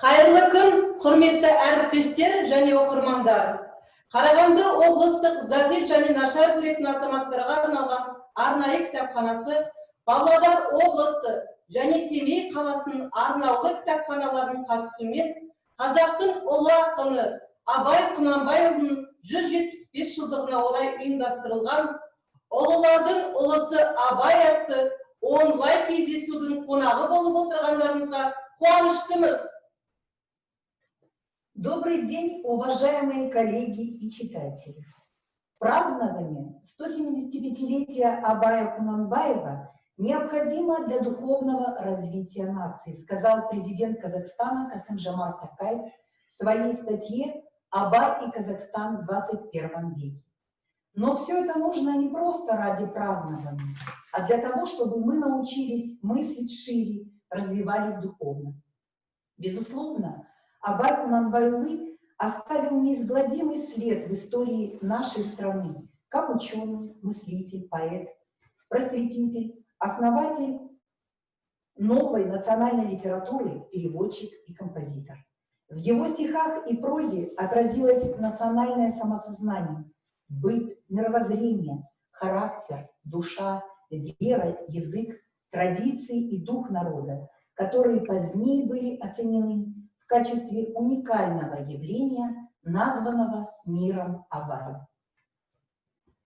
Қайырлы күн, құрметті әріптестер және оқырмандар. Қарағанды облыстық зағип және нашар көретін азаматтарға арналған арнайы кітапханасы Павлодар облысы және Семей қаласының арнаулы кітапханаларының қатысуымен қазақтың ұлы ақыны Абай Құнанбайұлының 175 жылдығына орай ұйымдастырылған Ұлылардың ұлысы Абай атты онлайн кездесудің қонағы болып отырғандарыңызға қуаныштымыз. Добрый день, уважаемые коллеги и читатели. Празднование 175-летия Абая Кунанбаева необходимо для духовного развития нации, сказал президент Казахстана Касым-Жомарт Токаев в своей статье «Абай и Казахстан в 21 веке». Но все это нужно не просто ради празднования, а для того, чтобы мы научились мыслить шире, развивались духовно. Безусловно, Абай Кунанбайұлы оставил неизгладимый след в истории нашей страны, как ученый, мыслитель, поэт, просветитель, основатель новой национальной литературы, переводчик и композитор. В его стихах и прозе отразилось национальное самосознание, быт, мировоззрение, характер, душа, вера, язык, традиции и дух народа, которые позднее были оценены в качестве уникального явления, названного миром Абая.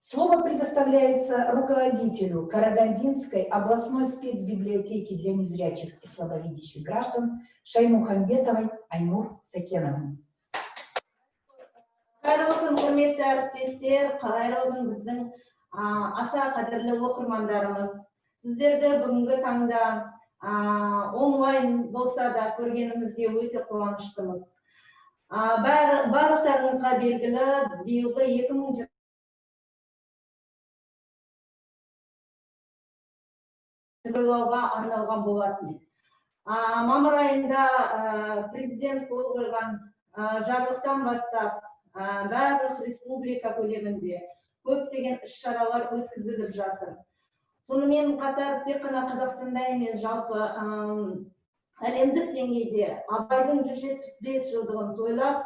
Слово предоставляется руководителю Карагандинской областной спецбиблиотеки для незрячих и слабовидящих граждан Шаймухамбетовой Айнур Сакеновне. Қайырлы күн, құрметті әріптестер, қайырлы күн біздің аса қадірлі оқырмандарымыз. Сіздерді бүгінгі таңда онлайн болса да көргенімізге өте қуаныштымыз. Барлықтарыңызға белгілі, биылғы 2020 ойлауға арналған болатын. Мамыр айында президент қол қойған жарлықтан бастап барлық республика көлемінде көптеген іс-шаралар өткізіліп жатыр. Сонымен қатар тек қана Қазақстанда емес, жалпы әлемдік деңгейде Абайдың 175 жылдығын тойлап,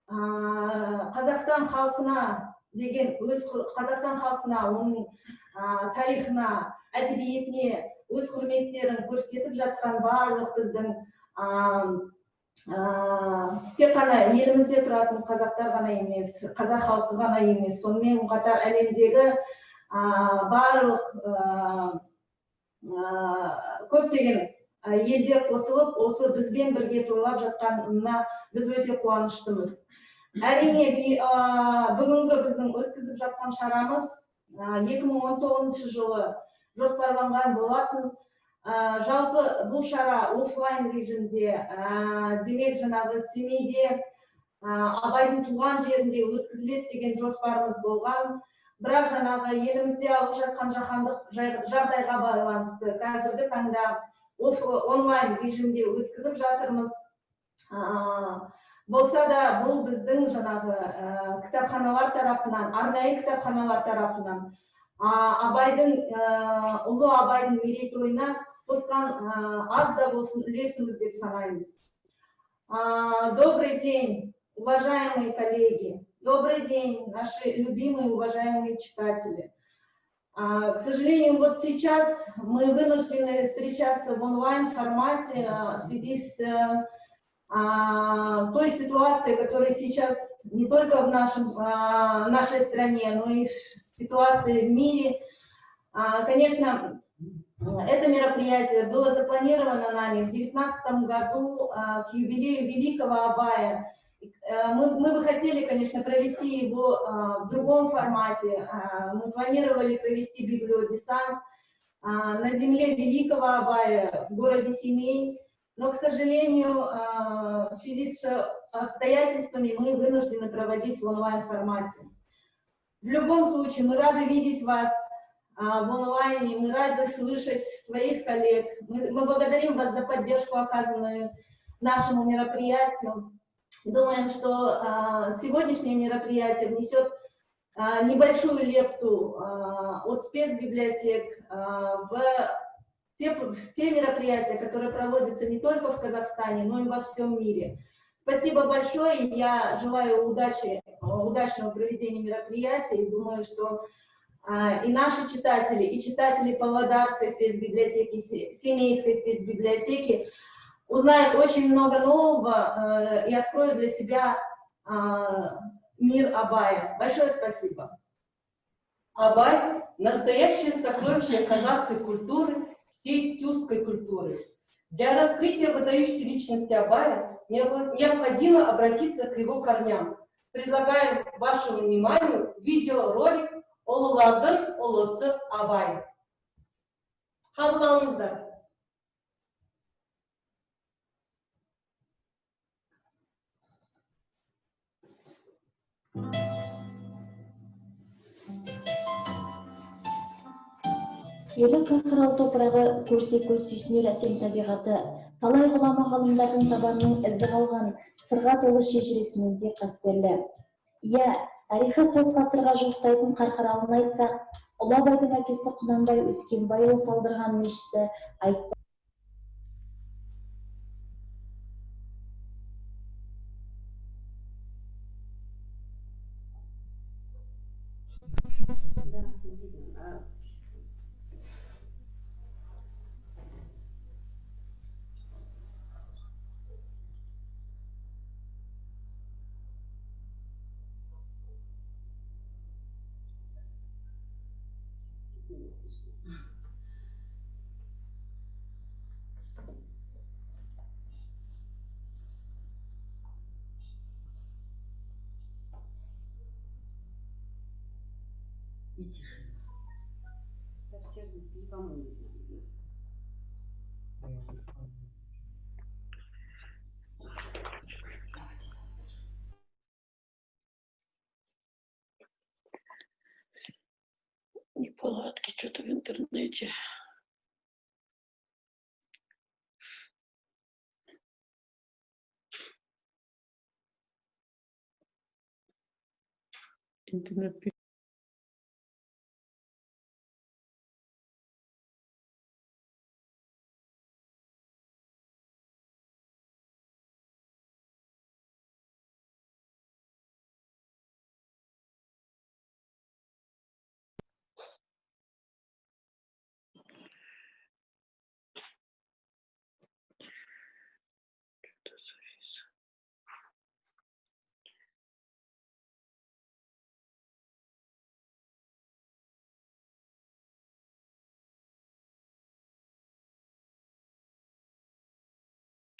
Қазақстан халқына деген Қазақстан халқына, оның тарихына, әдебиетіне өз құрметтерін көрсетіп жатқан барлық біздің тек қана елімізде тұратын қазақтар ғана емес, қазақ халқы ғана емес, сонымен қатар әлемдегі барлық көптеген елдер қосылып, осы бізбен бірге тойлап жатқанына біз өте қуаныштымыз. Әрине, бүгінгі біздің өткізіп жатқан шарамыз 2019 жылы жоспарланған болатын. Жалпы бұл шара офлайн режимде, демек жаңағы Семейде, Абайдың туған жерінде өткізіледі деген жоспарымыз болған. Бірақ жаңағы елімізде алып жатқан жаһандық жағдайға байланысты қазіргі таңда онлайн режимде өткізіп жатырмыз. Болса да бұл біздің жаңағы кітапханалар тарапынан, арнайы кітапханалар тарапынан Абайдың, ұлы Абайдың мерейтойына қосқан аз да болсын үлесіміз деп санаймыз. Добрый день, уважаемые коллеги. Добрый день, наши любимые, уважаемые читатели. К сожалению, вот сейчас мы вынуждены встречаться в онлайн-формате в связи с той ситуацией, которая сейчас не только в нашей стране, но и ситуации в мире. Конечно, это мероприятие было запланировано нами в 2019 году к юбилею великого Абая. Мы бы хотели, конечно, провести его в другом формате. Мы планировали провести библиодесант на земле великого Абая в городе Семей. Но, к сожалению, в связи с обстоятельствами мы вынуждены проводить в онлайн-формате. В любом случае, мы рады видеть вас в онлайне, мы рады слышать своих коллег. Мы благодарим вас за поддержку, оказанную нашему мероприятию. Думаем, что сегодняшнее мероприятие внесет небольшую лепту от спецбиблиотек в те мероприятия, которые проводятся не только в Казахстане, но и во всем мире. Спасибо большое, я желаю удачного проведения мероприятия, и думаю, что и наши читатели, и читатели Павлодарской спецбиблиотеки, Семейской спецбиблиотеки узнают очень много нового и откроют для себя мир Абая. Большое спасибо. Абай – настоящее сокровище казахской культуры, всей тюркской культуры. Для раскрытия выдающейся личности Абая необходимо обратиться к его корням. Предлагаем вашему вниманию видеоролик «Ұлылардың ұлысы Абай». Қабыл алыңыздар. Елі Қарқаралы топырағы көрсе көз сүйсінер әсем табиғаты, талай ғұлама ғалымдардың табанының ізі қалған сырға толы шежіресімен де қастерлі. Иә, тарихы қос ғасырға жуықтайтын Қарқаралыны айтсақ, Ұлы Абайдың әкесі Құнанбай Өскенбайұлы салдырған мешітті айтпай. И тишина. Да все никому не видно. Неполадки что-то в интернете. Интернет.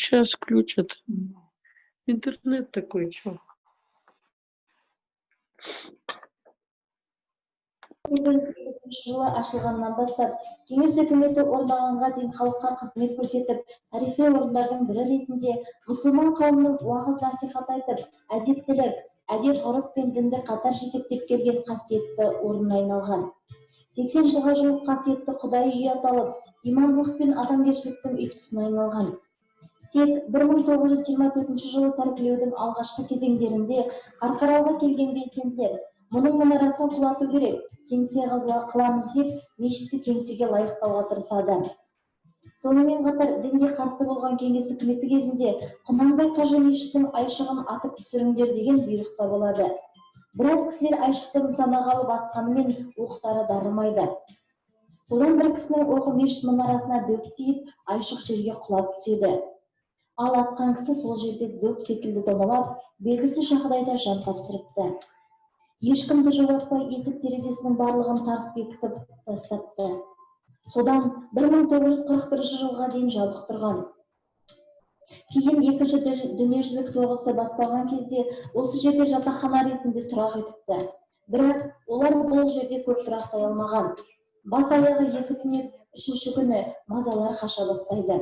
Сейчас включат. Интернет такой, что? Жылы ашылғаннан бастап, кеңес үкіметі орнағанға дейін халыққа қызмет көрсетіп, тарихи орындардың бірі ретінде мұсылман қауымның уағыз насихат айтып, әдептілік, әдет-ғұрып пен дінді қатар жетектеп келген қасиетті орнына айналған. 80 жылға жуық қасиетті Құдай үйі аталып, имандылық пен адамгершіліктің ұйытқысына айналған. Тек 1924 жылы тәрбиелеудің алғашқы кезеңдерінде Қарқаралыға келген белсенділер мұның мұнарасын құлату керек, кеңсе қыламыз деп, мешітті кеңсеге лайықтауға тырысады. Сонымен қатар дінге қарсы болған кеңес үкіметі кезінде Құнанбай қажы мешіттің айшығын атып түсіріңдер деген бұйрық та болады. Біраз кісілер айшықты нысанаға алып атқанымен оқтары дарымайды. Содан бір кісінің оғы мешіт мұнарасына дөп тиіп, айшық жерге құлап түседі. Ал атқан кісі сол жерде дөп секілді домалап, белгісіз жағдайда жан тапсырыпты. Ешкімді жолатпай есік терезесінің барлығын тарс бекітіп тастапты. Содан 1941 жылға дейін жабық тұрған. Кейін екінші дүниежүзілік соғысы басталған кезде осы жерде жатақхана ретінде тұрақ етіпті. Бірақ олар бұл жерде көп тұрақтай алмаған. Бас аяғы 2 түнеп, 3-ші күні мазалар қаша бастайды.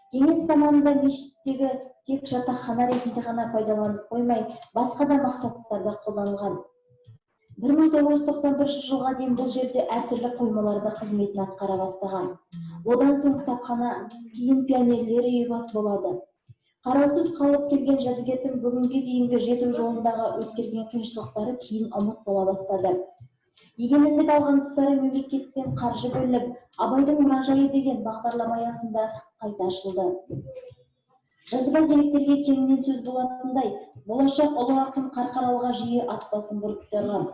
Кеңес заманында мешіттегі тек жатақхана ретінде ғана пайдаланып қоймай, басқа да мақсаттарда қолданылған. 1991 жылға дейін бұл жерде әртүрлі қоймаларда қызметін атқара бастаған. Одан соң кітапхана, кейін пионерлер үйі бас болады. Қараусыз қалып келген жәдігердің бүгінге дейінгі жету жолындағы өткерген қиыншылықтары кейін ұмыт бола бастады. Егемендік алған тұстары мемлекеттен қаржы бөлініп, Абайдың мұражайы деген бағдарлама аясында қайта ашылды. Жазба деректерге кеңінен сөз болатындай, болашақ ұлы ақын Қарқаралыға жиі ат басын бұрып тұрған.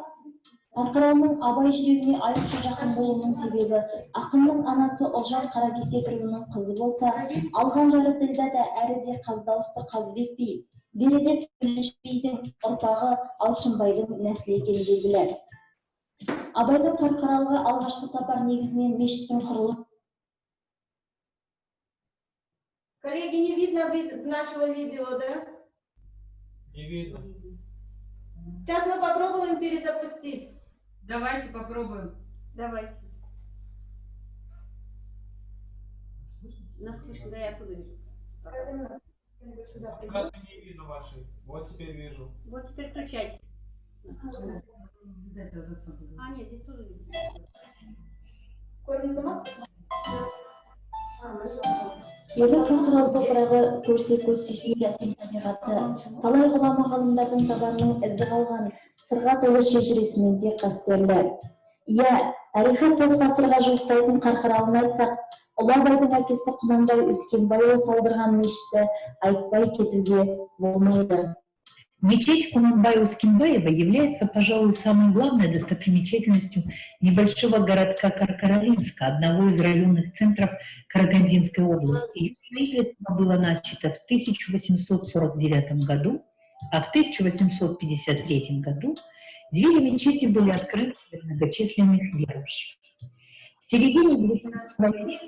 Қарқаралының Абай жүрегіне айрықша жақын болуының себебі ақынның анасы Ұлжан Қаракесек-руының қызы болса, алған жары Ділдә да әрі де Қаздауысты Қазыбек би, береде Төлеш бидің ұрпағы Алшынбайдың нәсілі екені белгілі. Абайдың Қарқаралыға алғашқы сапар негізінен мешіттің құрылып. Коллеги, не видно нашего видео, да? Не видно. Сейчас мы попробуем перезапустить. Давайте попробуем. Давайте. Нас слышно, да, я отсюда вижу. Пока не видно ваши. Вот теперь вижу. Вот теперь включайте. А, нет, здесь тоже видно. Егер Қарқаралы топырағы көрсе көз сүйсінер әсем табиғаты, талай ғұлама ғалымдардың табарының ізі қалған сырға толы шежіресімен де қастерлі. Иә, тарихы 9 ғасырға жуықтайтын Қарқаралыны айтсақ, Ұлы Абайдың әкесі Құнанбай Өскенбайұлы салдырған мешітті айтпай кетуге болмайды. Мечеть Кунанбая-Ускенбаева является, пожалуй, самой главной достопримечательностью небольшого городка Каркаралинска, одного из районных центров Карагандинской области. Ее строительство было начато в 1849 году, а в 1853 году двери мечети были открыты для многочисленных верующих. В середине 19 века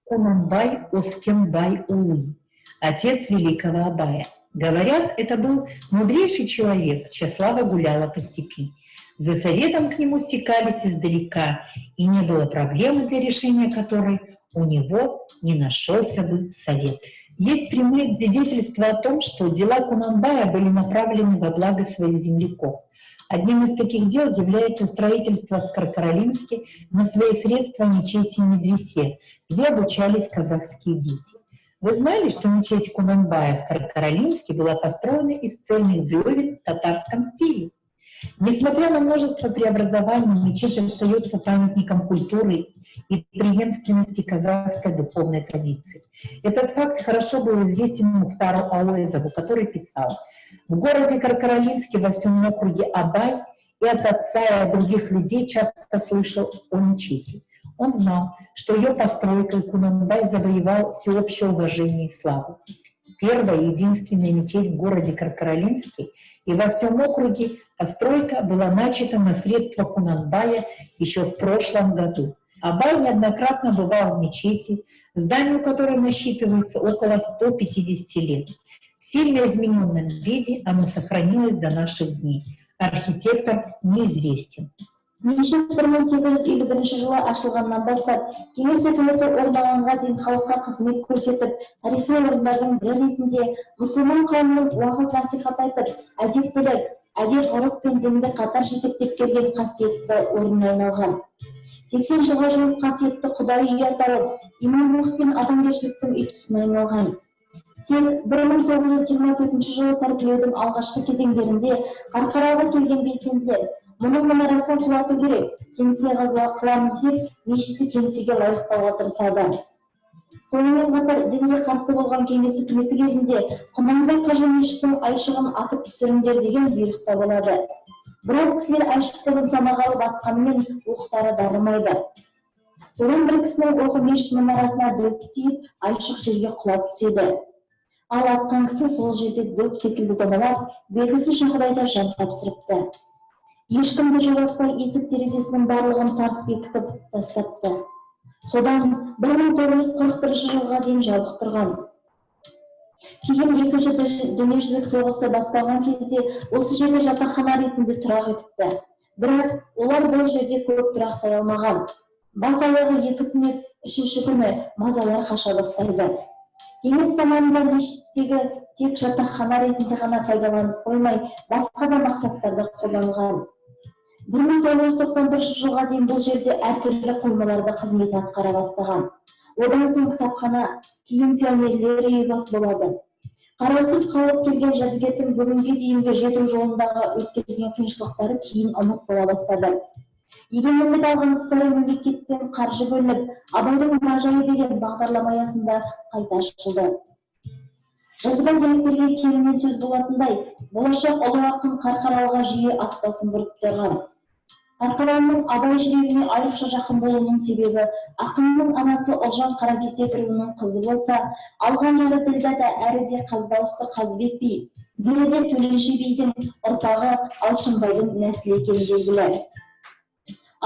Кунанбай-Ускенбай-Улы, отец великого Абая. Говорят, это был мудрейший человек, чья слава гуляла по степи. За советом к нему стекались издалека, и не было проблемы, для решения которой у него не нашелся бы совет. Есть прямые свидетельства о том, что дела Кунанбая были направлены во благо своих земляков. Одним из таких дел является строительство в Каркаралинске на свои средства мечети Медресе, где обучались казахские дети. Вы знали, что мечеть Кунанбая в Каркаралинске была построена из цельных бревен в татарском стиле? Несмотря на множество преобразований, мечеть остается памятником культуры и преемственности казахской духовной традиции. Этот факт хорошо был известен Мухтару Ауэзову, который писал: «В городе Каркаралинске во всем округе Абай и от отца и от других людей часто слышал о мечети. Он знал, что ее постройкой Кунанбай завоевал всеобщее уважение и славу. Первая и единственная мечеть в городе Каркаралинске и во всем округе постройка была начата на средства Кунанбая еще в прошлом году. Абай неоднократно бывал в мечети, зданию которой насчитывается около 150 лет. В сильно измененном виде оно сохранилось до наших дней. Архитектор неизвестен». Мешіт 1851 жылы ашылғаннан бастап, кеңес үкіметі орнағанға дейін халыққа қызмет көрсетіп, тарихи орындардың бірі ретінде мұсылман қауымының уағыз насихат айтып, әдептілік, әдет-ғұрып пен дінді қатар жетектеп келген қасиетті орнына айналған. 80 жылға жуық қасиетті Құдай үйі аталып, имандылық пен адамгершіліктің ұйытқысына айналған. Тек 1924 жылы тәрбиелеудің алғашқы кезеңдерінде Қарқаралыға келген белсенділер мұның мұнарасын құлату керек, кеңсе қыламыз деп, мешітті кеңсеге лайықтауға тырысады. Сонымен қатар дінге қарсы болған кеңес үкіметі кезінде Құнанбай Қажы мешіттің айшығын атып түсіріңдер деген бұйрық та болады. Біраз кісілер айшықтығын санаға алып атқанымен оқтары дарымайды. Содан бір кісінің оғы мешіт мұнарасына дөп тиіп, айшық жерге құлап түседі. Ал атқан кісі сол жерде дөп секілді домалап, белгісіз жағдайда жан тапсырыпты. Ешкімді жолатпай есік терезесінің барлығын тарс бекітіп тастапты. Содан 1941 жылға дейін жабық тұрған. Кейін екінші дүниежүзілік соғысы басталған кезде осы жерде жатақхана ретінде тұрақ етіпті. Бірақ олар бұл жерде көп тұрақтай алмаған. Бас аяғы 2 түнеп, 3-ші күні мазалар қаша бастайды. Кеңес заманында мешіттегі тек жатақхана ретінде ғана пайдаланып қоймай, басқа да мақсаттарда қолданылған. 1991 жылға дейін бұл жерде әртүрлі қоймаларда қызмет атқара бастаған. Одан соң кітапхана, кейін пионерлер үйі бас болады. Қараусыз қалып келген жәдігердің бүгінге дейінгі жету жолындағы өткерген қиыншылықтары кейін ұмыт бола бастады. Егемендік алған тұстары мемлекеттен қаржы бөлініп, Абайдың мұражайы деген бағдарлама аясында қайта ашылды. Жазба деректерге кеңінен сөз болатындай, болашақ ұлы ақын Қарқаралыға жиі ат басын бұрып тұрған. Қарқаралының Абай жүрегіне айрықша жақын болуының себебі ақынның анасы Ұлжан Қаракесек руының қызы болса, алған жары Ділдә әрі де Қаздауысты Қазбек би, бері де Төленші бидің ұрпағы Алшынбайдың нәсілі екені белгілі.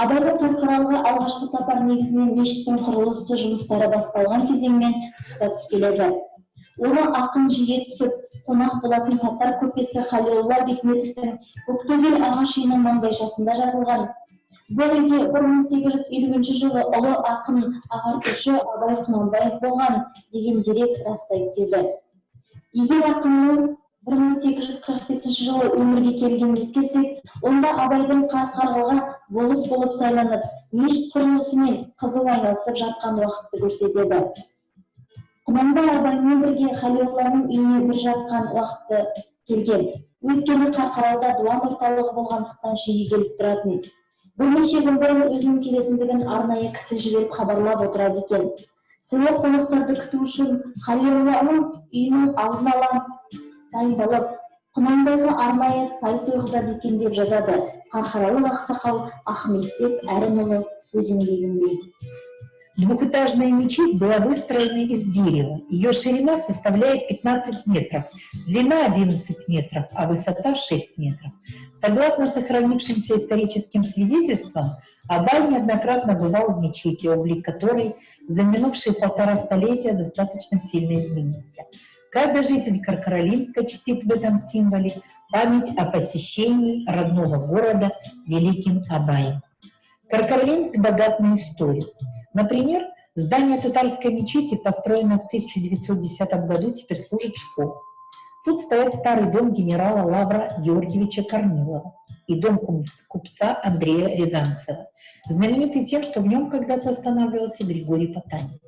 Абайдың Қарқаралыға алғашқы сапар негізінен мешіттің құрылысы жұмыстары басталған кезеңмен тұстас келеді. Оны ақын жиі түсіп, қонақ болатын Татар көпесі Халилулла Бекметовтің Көктөбел ағаш үйінің маңдайшасында жазылған. Бұл үйде 1850 жылы ұлы ақын ағартушы Абай Құнанбаев болған деген дерек растай түседі. Егер ақынның 1845 жылы өмірге келгенін ескерсек, онда Абайдың Қарқаралыға болыс болып сайланып, мешіт құрылысымен қызу айналысып жатқан уақытты көрсетеді. Құнанбай Абаймен бірге Халилулланың үйіне бір жатқан уақытты келген. Өйткені Қарқаралыда дуан орталығы болғандықтан жиі келіп тұратын. Бірнеше күн бұрын өзінің келетіндігін арнайы кісі жіберіп хабарлап отырады екен. Сыйлы қонақтарды күту үшін Халилулланың үйінің алдын ала дайындалып, Құнанбайға арнайы тай сойғызады екен деп жазады Қарқаралық ақсақал Ахметбек Әрінұлы өзеңдегінде. Двухэтажная мечеть была выстроена из дерева. Ее ширина составляет 15 метров, длина 11 метров, а высота 6 метров. Согласно сохранившимся историческим свидетельствам, Абай неоднократно бывал в мечети, облик которой за минувшие 1,5 столетия достаточно сильно изменился. Каждый житель Каркаралинска чтит в этом символе память о посещении родного города великим Абаем. Каркаралинск богат на историю. Например, здание татарской мечети, построенное в 1910 году, теперь служит школой. Тут стоит старый дом генерала Лавра Георгиевича Корнилова и дом купца Андрея Рязанцева, знаменитый тем, что в нем когда-то останавливался Григорий Потанин.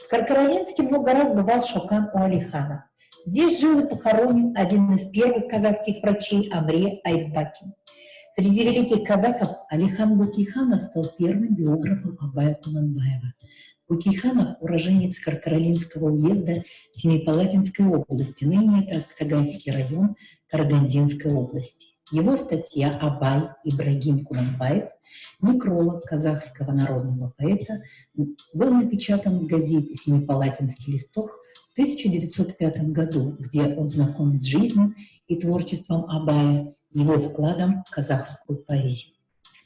В Каркаралинске много раз бывал Шокан Уалиханов. Здесь жил и похоронен один из первых казахских врачей Амре Айтбакин. Среди великих казаков Алихан Бөкейханов стал первым биографом Абая Кунанбаева. Бөкейханов – уроженец Каркаралинского уезда Семипалатинской области, ныне это Актагальский район Карагандинской области. Его статья «Абай Ибрагим Кунанбаев», некролог казахского народного поэта, был напечатан в газете «Семипалатинский листок» в 1905 году, где он знакомит с жизнью и творчеством Абая, его вкладом в казахскую поэзию.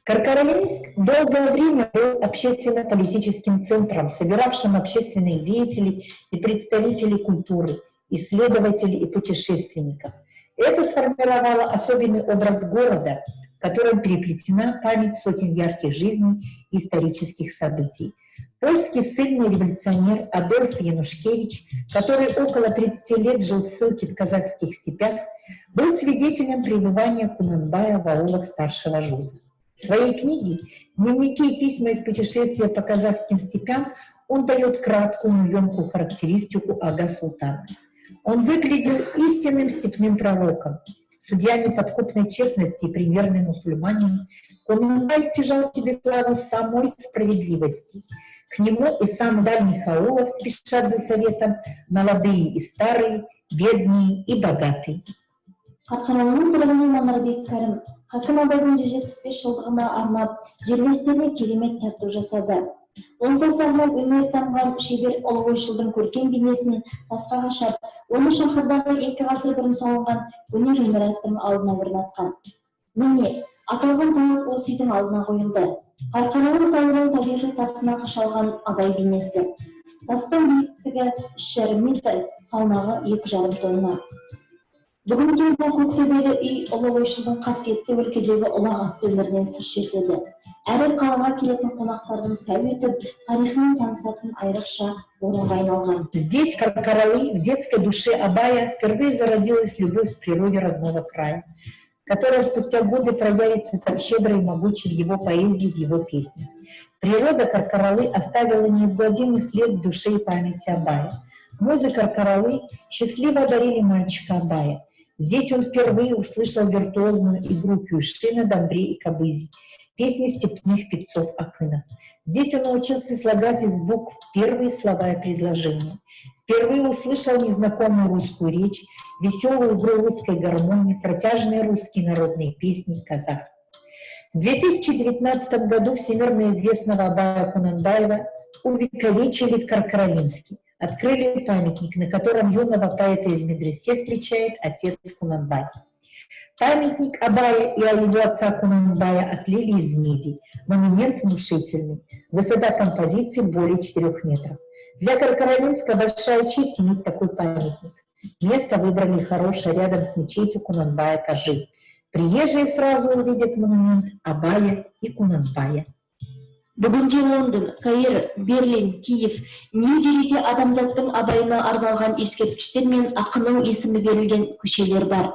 Каркаралинск долгое время был общественно-политическим центром, собиравшим общественных деятелей и представителей культуры, исследователей и путешественников. Это сформировало особенный образ города, в котором переплетена память сотен ярких жизней и исторических событий. Польский ссыльный революционер Адольф Янушкевич, который около 30 лет жил в ссылке в казахских степях, был свидетелем пребывания Кунанбая в аулах старшего Жуза. В своей книге «Дневники и письма из путешествия по казахским степям» он дает краткую, но емкую характеристику Ага Султана. Он выглядел истинным степным пророком. Судья неподкупной честности и примерный мусульманин, Кунанбай стяжал себе славу самой справедливости. К нему из самых дальних аулов спешат за советом молодые и старые, бедные и богатые. Қарқаралының тұрғыны Манарбек Кәрім, Хакім Абайдың 175 жылдығына арнап, жерлестеріне керемет тарту жасады. Он саусағынан өнер тамған шебер ұлы ойшылдың көркем бейнесін тасқа қашап, оны шаһардағы 2 ғасыр бұрын салынған көне ғимараттың алдына орнатқан. Міне, аталған тас осы үйдің алдына қойылды. Қарқаралы тауының табиғи тасына қашалған Абай бейнесі. Тастың биіктігі 3,5 метр, салмағы 2,5 тонна. Бүгінде бұл көктөбелі үй ұлы ойшылдың қасиетті өлкедегі ұлағатты өмірінен сыр шертеді. Әрі қалаға келетін қонақтардың тәу етіп, тарихымен танысатын айрықша орынға айналған. Здесь, в Каркаралы, в детской душе Абая впервые зародилась любовь к природе родного края, которая спустя годы проявится так щедро и могуче в его поэзии, в его песнях. Природа Каркаралы оставила неизгладимый след в душе и памяти Абая. Музыка Каралы счастливо одарили мальчика Абая. Здесь он впервые услышал виртуозную игру Кюйши на домбре и кабызе, песни степных певцов Акынов. Здесь он научился слагать из букв первые слова и предложения. Впервые услышал незнакомую русскую речь, веселую игру русской гармонии, протяжные русские народные песни казах. В 2019 году всемирно известного Абая Кунанбаева увековечили в Каркаралинске. Открыли памятник, на котором юного поэта из Медресе встречает отец Кунанбай. Памятник Абая и о его отца Кунанбая отлили из меди. Монумент внушительный. Высота композиции более 4 метров. Для Каркаралинска большая честь иметь такой памятник. Место выбрали хорошее рядом с мечетью Кунанбая Кажи. Приезжие сразу увидят монумент Абая и Кунанбая. Бүгінде Лондон, Каир, Берлин, Киев, Нью-Делиде адамзаттың абайына арналған ескерткіштер мен ақынның есімі берілген көшелер бар.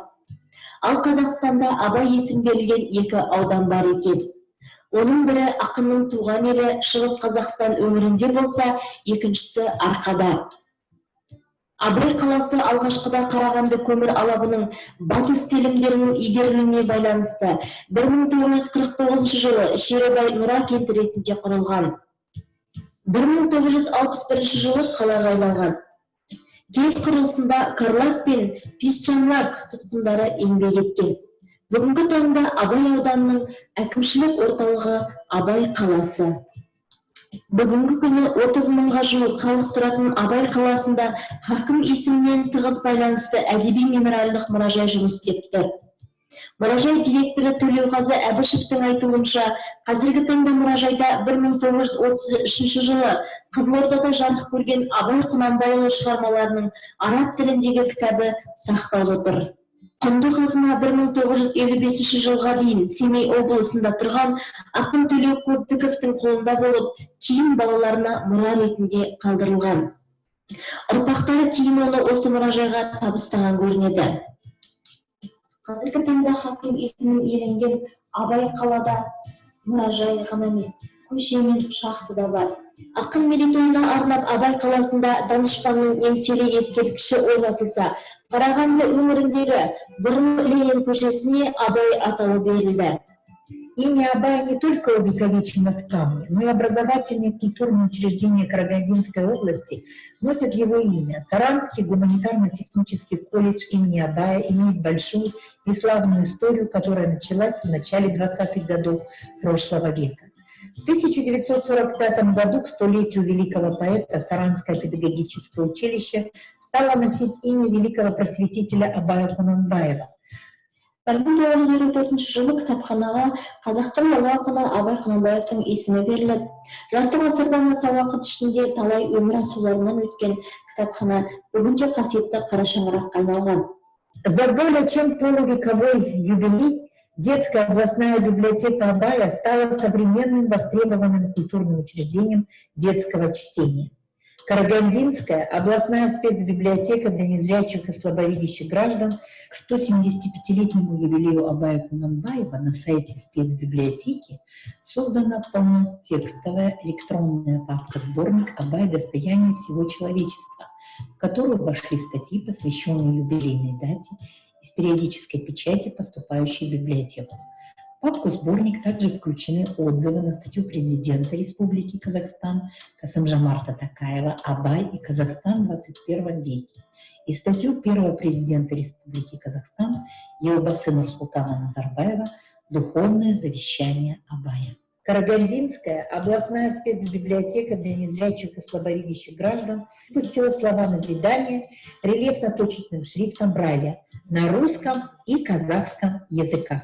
Ал Қазақстанда Абай есім берілген 2 аудан бар екен. Оның бірі ақынның туған елі Шығыс Қазақстан өңірінде болса, екіншісі Арқада. Абай қаласы алғашқыда Қарағанды көмір алабының батыс телімдерінің игерілуіне байланысты 1949 жылы Шеребай Нұра кенті ретінде құрылған. 1961 жылы қалаға айналған. Кент құрылысында Карлак пен Песчанлак тұтқындары еңбек еткен. Бүгінгі таңда Абай ауданының әкімшілік орталығы Абай қаласы. Бүгінгі күні 30 мыңға жуық халық тұратын Абай қаласында хакім есімінен тығыз байланысты әдеби мемориалдық мұражай жұмыс істеп тұр. Мұражай директоры Төлеуғазы Әбішевтің айтуынша, қазіргі таңда мұражайда 1933 жылы Қызылордада жарық көрген Абай Құнанбайұлы шығармаларының араб тіліндегі кітабы сақтаулы тұр. Құнды қазына 1955 жылға дейін Семей облысында тұрған ақын Төлеу Көптіковтің қолында болып, кейін балаларына мұра ретінде қалдырылған. Ұрпақтары кейін оны осы мұражайға табыстаған көрінеді. Қазіргі таңда хакім есімін иеленген Абай қалада мұражай ғана емес, көше мен шахты да бар. Ақын мерейтойына арнап Абай қаласында данышпанның еңселі ескерткіші орнатылса, Қарағанды өңіріндегі бұрын Ленин көшесіне Абай атауы берілді. Имя Абая не только увековечено в камне, но и образовательные и культурные учреждения Карагандинской области носят его имя. Саранский гуманитарно-технический колледж имени Абая имеет большую и славную историю, которая началась в начале 20-х годов прошлого века. В 1945 году, к столетию великого поэта, Саранское педагогическое училище стало носить имя великого просветителя Абая Кунанбаева. 1954 жылы кітапханаға қазақтың бала ақыны Абай Құнанбаевтың есімі беріліп, жарты ғасырдан аса уақыт ішінде талай өмір асуларынан өткен кітапхана бүгінде қасиетті қара шаңыраққа айналған. За более чем полувековой юбилей детская областная библиотека Абая стала современным востребованным культурным учреждением детского чтения. Карагандинская областная спецбиблиотека для незрячих и слабовидящих граждан к 175-летнему юбилею Абая Кунанбаева на сайте спецбиблиотеки создана полнотекстовая электронная папка-сборник «Абай. Достояние всего человечества», в которую вошли статьи, посвященные юбилейной дате, из периодической печати, поступающей в библиотеку. В папку-сборник также включены отзывы на статью президента Республики Казахстан Касым-Жомарта Токаева «Абай и Казахстан в 21 веке» и статью первого президента Республики Казахстан Елбасы Нурсултана Назарбаева «Духовное завещание Абая». Карагандинская областная спецбиблиотека для незрячих и слабовидящих граждан выпустила слова назидания рельефно-точечным шрифтом Брайля на русском и казахском языках.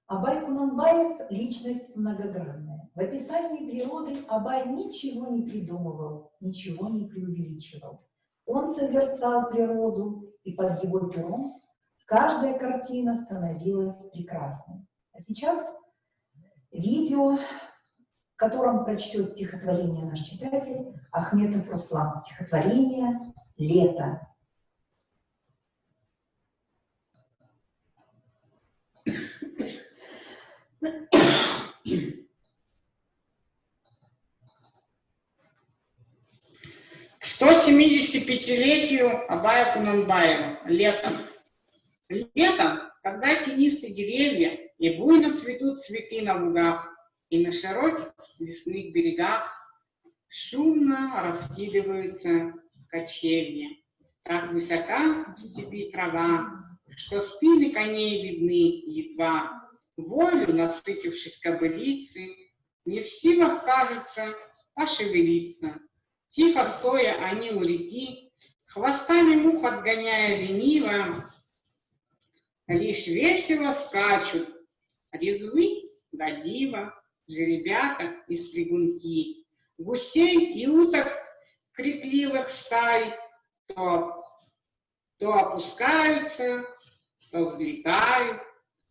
Абай Кунанбаев – личность многогранная. В описании природы Абай ничего не придумывал, ничего не преувеличивал. Он созерцал природу, и под его пером каждая картина становилась прекрасной. А сейчас видео, в котором прочтет стихотворение наш читатель Ахметов Руслан. Стихотворение «Лето». К 175-летию Абая Кунанбаева летом. Летом, когда тенистые деревья и буйно цветут цветы на лугах, и на широких лесных берегах шумно раскидываются кочевья. Так высока в степи трава, что спины коней видны едва. Волю, насытившись кобылицы, не в силах, кажется, пошевелиться. Тихо стоя они у реки, хвостами мух отгоняя лениво, лишь весело скачут резвы да дива, жеребята и спрягунки, гусей и уток крикливых стай, то опускаются, то взлетают,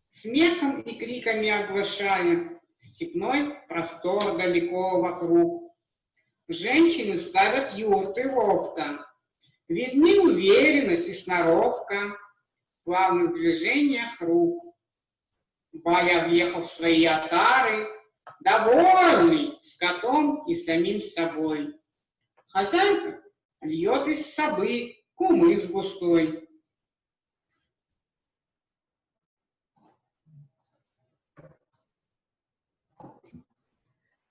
смехом и криками оглашая степной простор далеко вокруг. Женщины ставят юрты ловко, видны уверенность и сноровка в плавных движениях рук. Бая, объехав свои отары, довольный скотом и самим собой. Хозяйка льет из собы кумыс густой.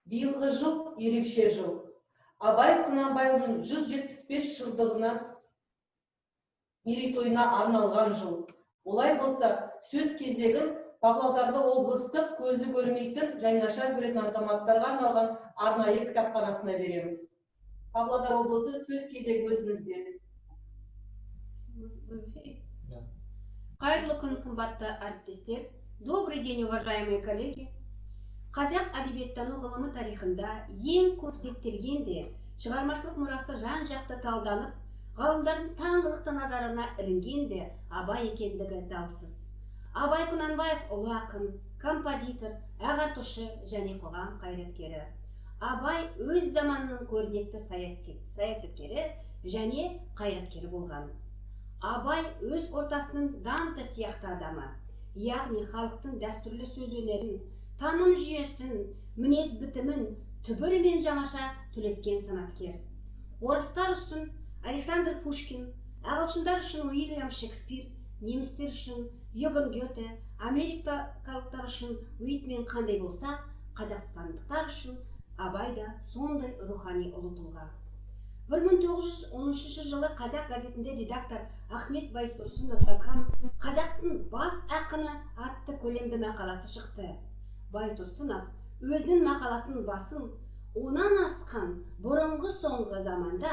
Биылғы жыл ерекше жыл. Абай Құнанбайұлының 175 жылдығына мерейтойына арналған жыл. Олай болса, сөз кезегін Павлодарлы облыстық көзі көрмейтін және нашар көретін азаматтарға арналған арнайы кітапханасына береміз. Павлодар облысы сөз кезегі өзіңізде. Қайырлы күн, қымбатты әріптестер. Добрый день, уважаемые коллеги. Қазақ әдебиеттану ғылымы тарихында ең көп зерттелген де шығармашылық мұрасы жан-жақты талданып, ғалымдардың таңғылықты назарына ілінген де Абай екендігі даусыз. Абай Құнанбаев ұлы ақын, композитор, ағартушы және қоғам қайраткері. Абай өз заманының көрнекті саясаткері және қайраткері болған. Абай өз ортасының Данте сияқты адамы, яғни халықтың дәстүрлі сөз өнерін, таным жүйесін, мінез бітімін түбірімен жаңаша түлеткен санаткер. Орыстар үшін Александр Пушкин, ағылшындар үшін Уильям Шекспир, немістер үшін Йоганн Гете, америкалықтар үшін Уитмен қандай болса, қазақстандықтар үшін Абай да сондай рухани ұлы тұлға. 1913 жылы Қазақ газетінде редактор Ахмет Байтұрсынов жазған «Қазақтың бас ақыны» атты көлемді мақаласы шықты. Байтұрсынов өзінің мақаласының басын онан асқан бұрынғы соңғы заманда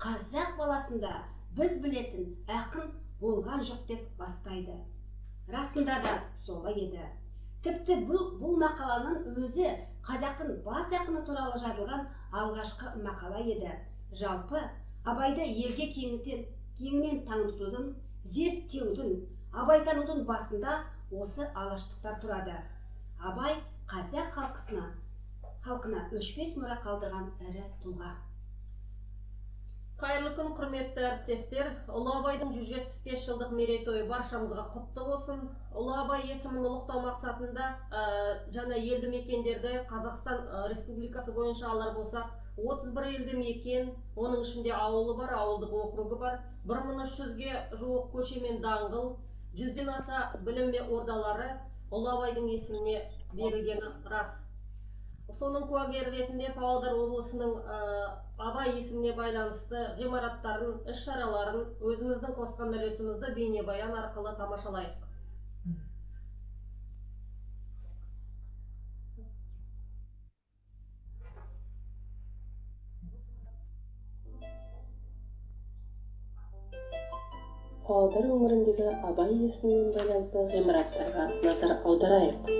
қазақ баласында біз білетін ақын болған жоқ деп бастайды. Расында да солай еді. Тіпті бұл мақаланың өзі қазақтың бас ақыны туралы жазылған алғашқы мақала еді. Жалпы, Абайды елге кеңінен танытудың, зерттеудің, абайтанудың басында осы алаштықтар тұрады. Абай қазақ халқына өшпес мұра қалдырған ірі тұлға. Қайырлы күн, құрметті әріптестер. Ұлы Абайдың 175 жылдық мерейтойы баршамызға құтты болсын. Ұлы Абай есімін ұлықтау мақсатында жаңа елді мекендерді Қазақстан Республикасы бойынша алар болсақ, 31 елді мекен, оның ішінде ауылы бар, ауылдық округі бар, 1300-ге жуық көше мен даңғыл, 100-ден аса білім ордалары Ұлы Абайдың есіміне берілгені рас. Соның куәгері ретінде Павлодар облысының Абай есіміне байланысты ғимараттарын, іс-шараларын, өзіміздің қосқан үлесімізді бейнебаян арқылы тамашалайық. Павлодар өңіріндегі Абай есімімен байланысты ғимараттарға назар аударайық.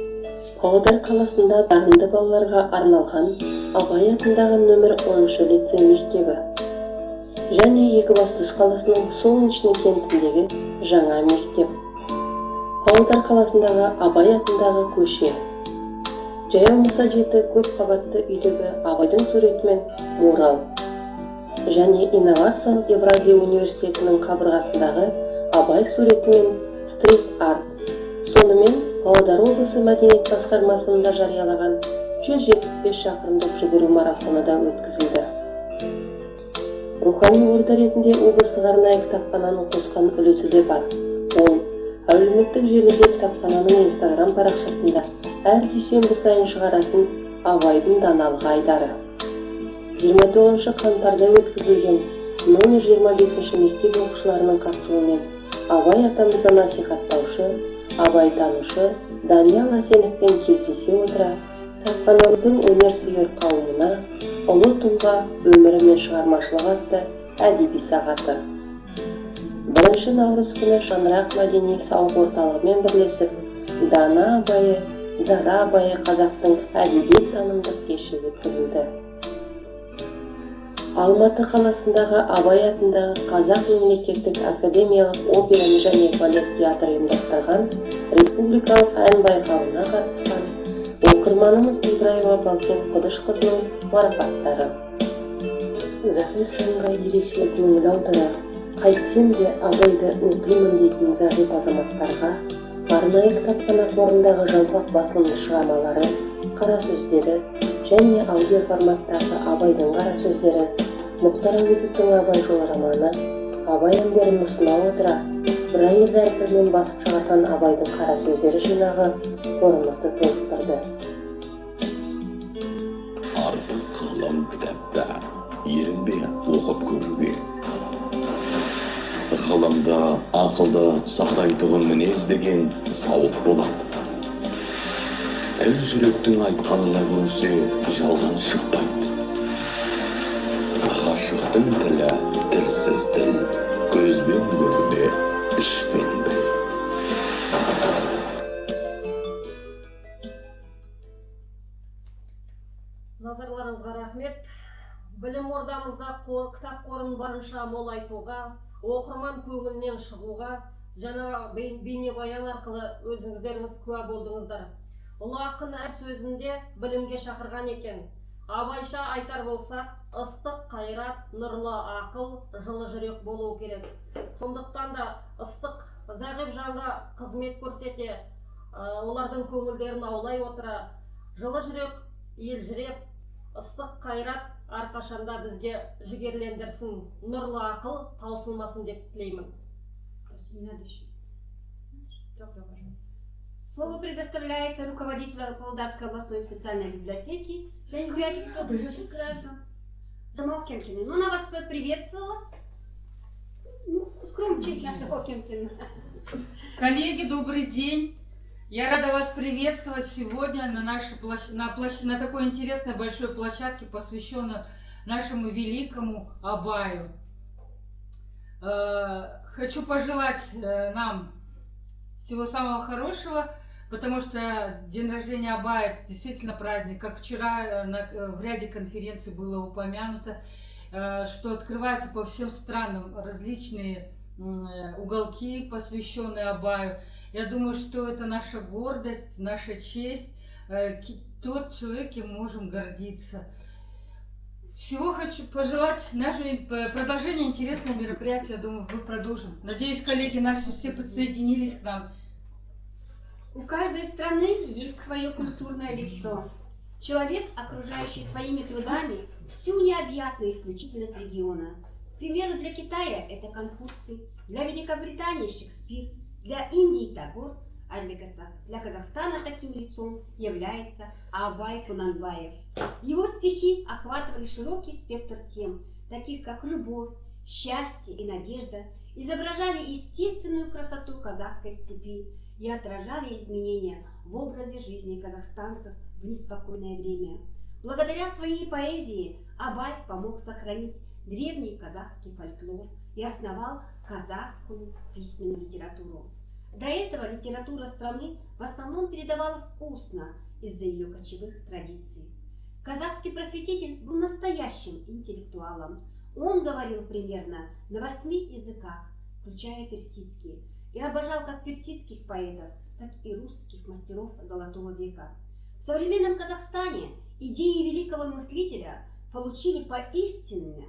Павлодар қаласында дарынды балаларға арналған Абай атындағы нөмір 10-шы лицей мектебі және Екібастұз қаласының Солнечный кентіндегі жаңа мектеп. Павлодар қаласындағы Абай атындағы көше. Жаяу Мұса жеті көп қабатты үйдегі Абайдың суретімен мурал. Және инновациялық Евразия университетінің қабырғасындағы Абай суретімен стрит арт. Сонымен Павлодар облысы мәдениет басқармасында жариялаған 175 шақырымдық жүгіру марафоны да өткізілді. Рухани орда ретінде облыстық арнайы кітапхананың қосқан үлесі де бар. Ол әлеуметтік желіде кітапхананың Инстаграм парақшасында әр дүйсенбі сайын шығаратын Абайдың даналық айдары. 29 қаңтарда өткізілген номер 25 мектеп оқушыларының қатысуымен Абай атамызды насихаттаушы, абайтанушы Даниял Асеновпен кездесе отыра, кітапханамыздың өнерсүйер қауымына ұлы тұлға өмірі мен шығармашылығы атты әдеби сағаты. 1 наурыз күні Шаңырақ мәдени сауық орталығымен бірлесіп, Дана Абайы, Дара Абайы қазақтың әдебиет танымдық кеші өткізілді. Алматы қаласындағы Абай атындағы Қазақ мемлекеттік академиялық опера және балет театры ұйымдастырған республикалық ән байқауына қатысқан оқырманымыз Ибраева Балкен Құдышқызының марапаттары. Захир Жанға ерекше көңіл аудара, қайтсем де Абайды оқимын дейтін зағип азаматтарға арнайы кітапхана қорындағы жалпақ басылымды шығармалары, қара сөздері және аудио форматтағы Абайдың қара сөздері, Мұхтар Әуезовтің Абай жолы романы, Абай әндерін ұсына отыра, Брайль әріпімен басып шығарған Абайдың қара сөздері жинағы қорымызды толықтырды. Артық қалам кітапта, ерінбе оқып көруге. Ғаламда ақылды сақтайтұғын мінез деген сауыт болады. Әр жүректің айтқанына көнсе жалған шықпайды. Ғашықтың тілі тілсіз тіл, көзбен көрде, ішпен біл. Назарларыңызға рахмет. Білім ордамызда кітап қорын барынша молайтуға, оқырман көңілінен шығуға, жаңа бейнебаян арқылы өзіңіздеріңіз куә болдыңыздар. Ұлы ақын әр сөзінде білімге шақырған екен. Абайша айтар болсақ, ыстық қайрат, нұрлы ақыл, жылы жүрек болу керек. Сондықтан да ыстық зағип жанға қызмет көрсете, олардың көңілдерін аулай отыра, жылы жүрек, елжіреп, ыстық қайрат әрқашанда бізге жігерлендірсін, нұрлы ақыл таусылмасын деп тілеймін. Слово предоставляется руководителю Павлодарской областной специальной библиотеки Замолкенкиной. Ну, она вас приветствовала. Ну, скромчик наша Окенкина. Коллеги, добрый день. Я рада вас приветствовать сегодня на такой интересной большой площадке, посвященной нашему великому Абаю. Хочу пожелать нам всего самого хорошего, потому что день рождения Абая — это действительно праздник. Как вчера в ряде конференций было упомянуто, что открываются по всем странам различные уголки, посвященные Абаю. Я думаю, что это наша гордость, наша честь, тот человек, кем мы можем гордиться. Всего хочу пожелать продолжения интересного мероприятия. Я думаю, мы продолжим. Надеюсь, коллеги наши все подсоединились к нам. У каждой страны есть свое культурное лицо. Человек, окружающий своими трудами всю необъятную исключительность региона. К примеру, для Китая это Конфуций, для Великобритании Шекспир, для Индии Тагор, а для Казахстана таким лицом является Абай Кунанбаев. Его стихи охватывали широкий спектр тем, таких как любовь, счастье и надежда, изображали естественную красоту казахской степи и отражали изменения в образе жизни казахстанцев в неспокойное время. Благодаря своей поэзии Абай помог сохранить древний казахский фольклор и основал казахскую письменную литературу. До этого литература страны в основном передавалась устно из-за ее кочевых традиций. Казахский просветитель был настоящим интеллектуалом. Он говорил примерно на 8 языках, включая персидский, и обожал как персидских поэтов, так и русских мастеров Золотого века. В современном Казахстане идеи великого мыслителя получили поистине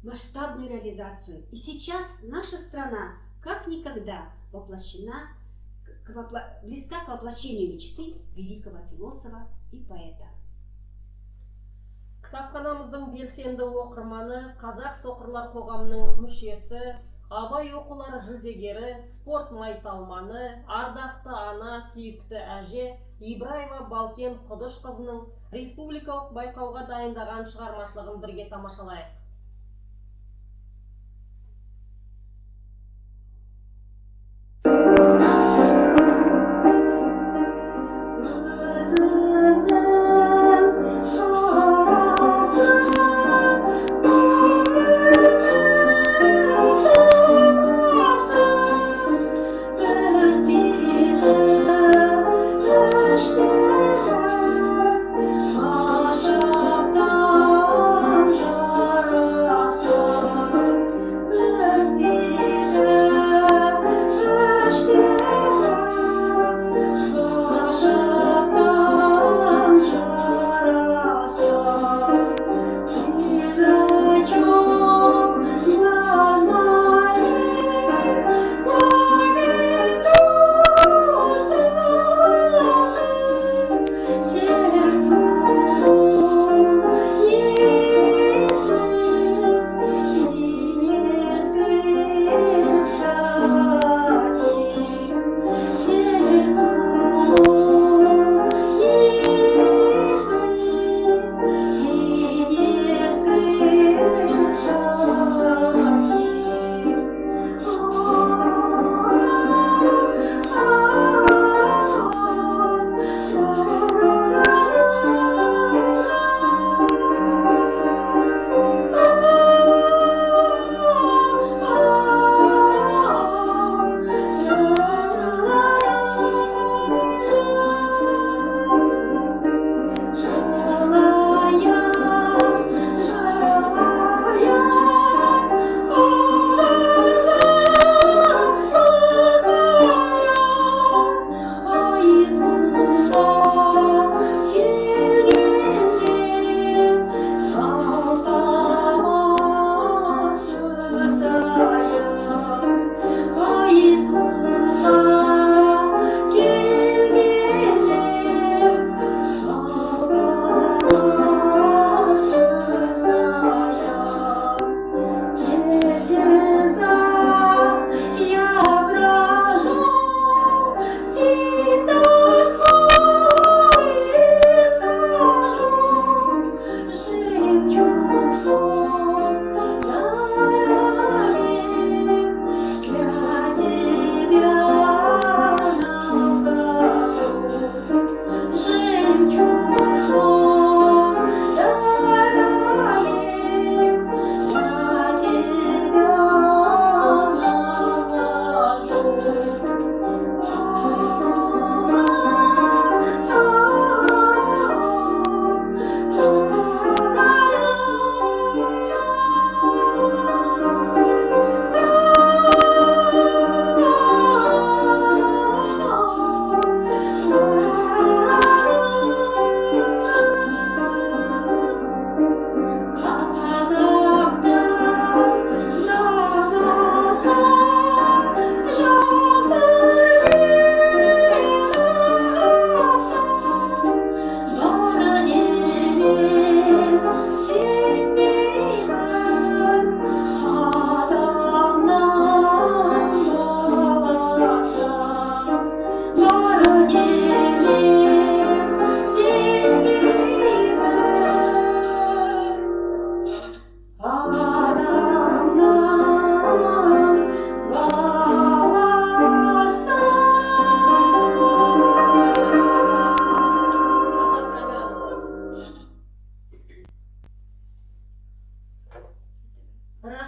масштабную реализацию. И сейчас наша страна как никогда воплощена близка к воплощению мечты великого философа и поэта. Кітапханамыздың белсенді оқырманы, қазақ соқырлар қоғамының мүшесі, абай оқулары жүлдегері, спорт майталманы, ардақты ана, сүйікті әже Ибраева Балкен Құдышқызының республикалық байқауға дайындаған шығармашылығын бірге тамашалайық.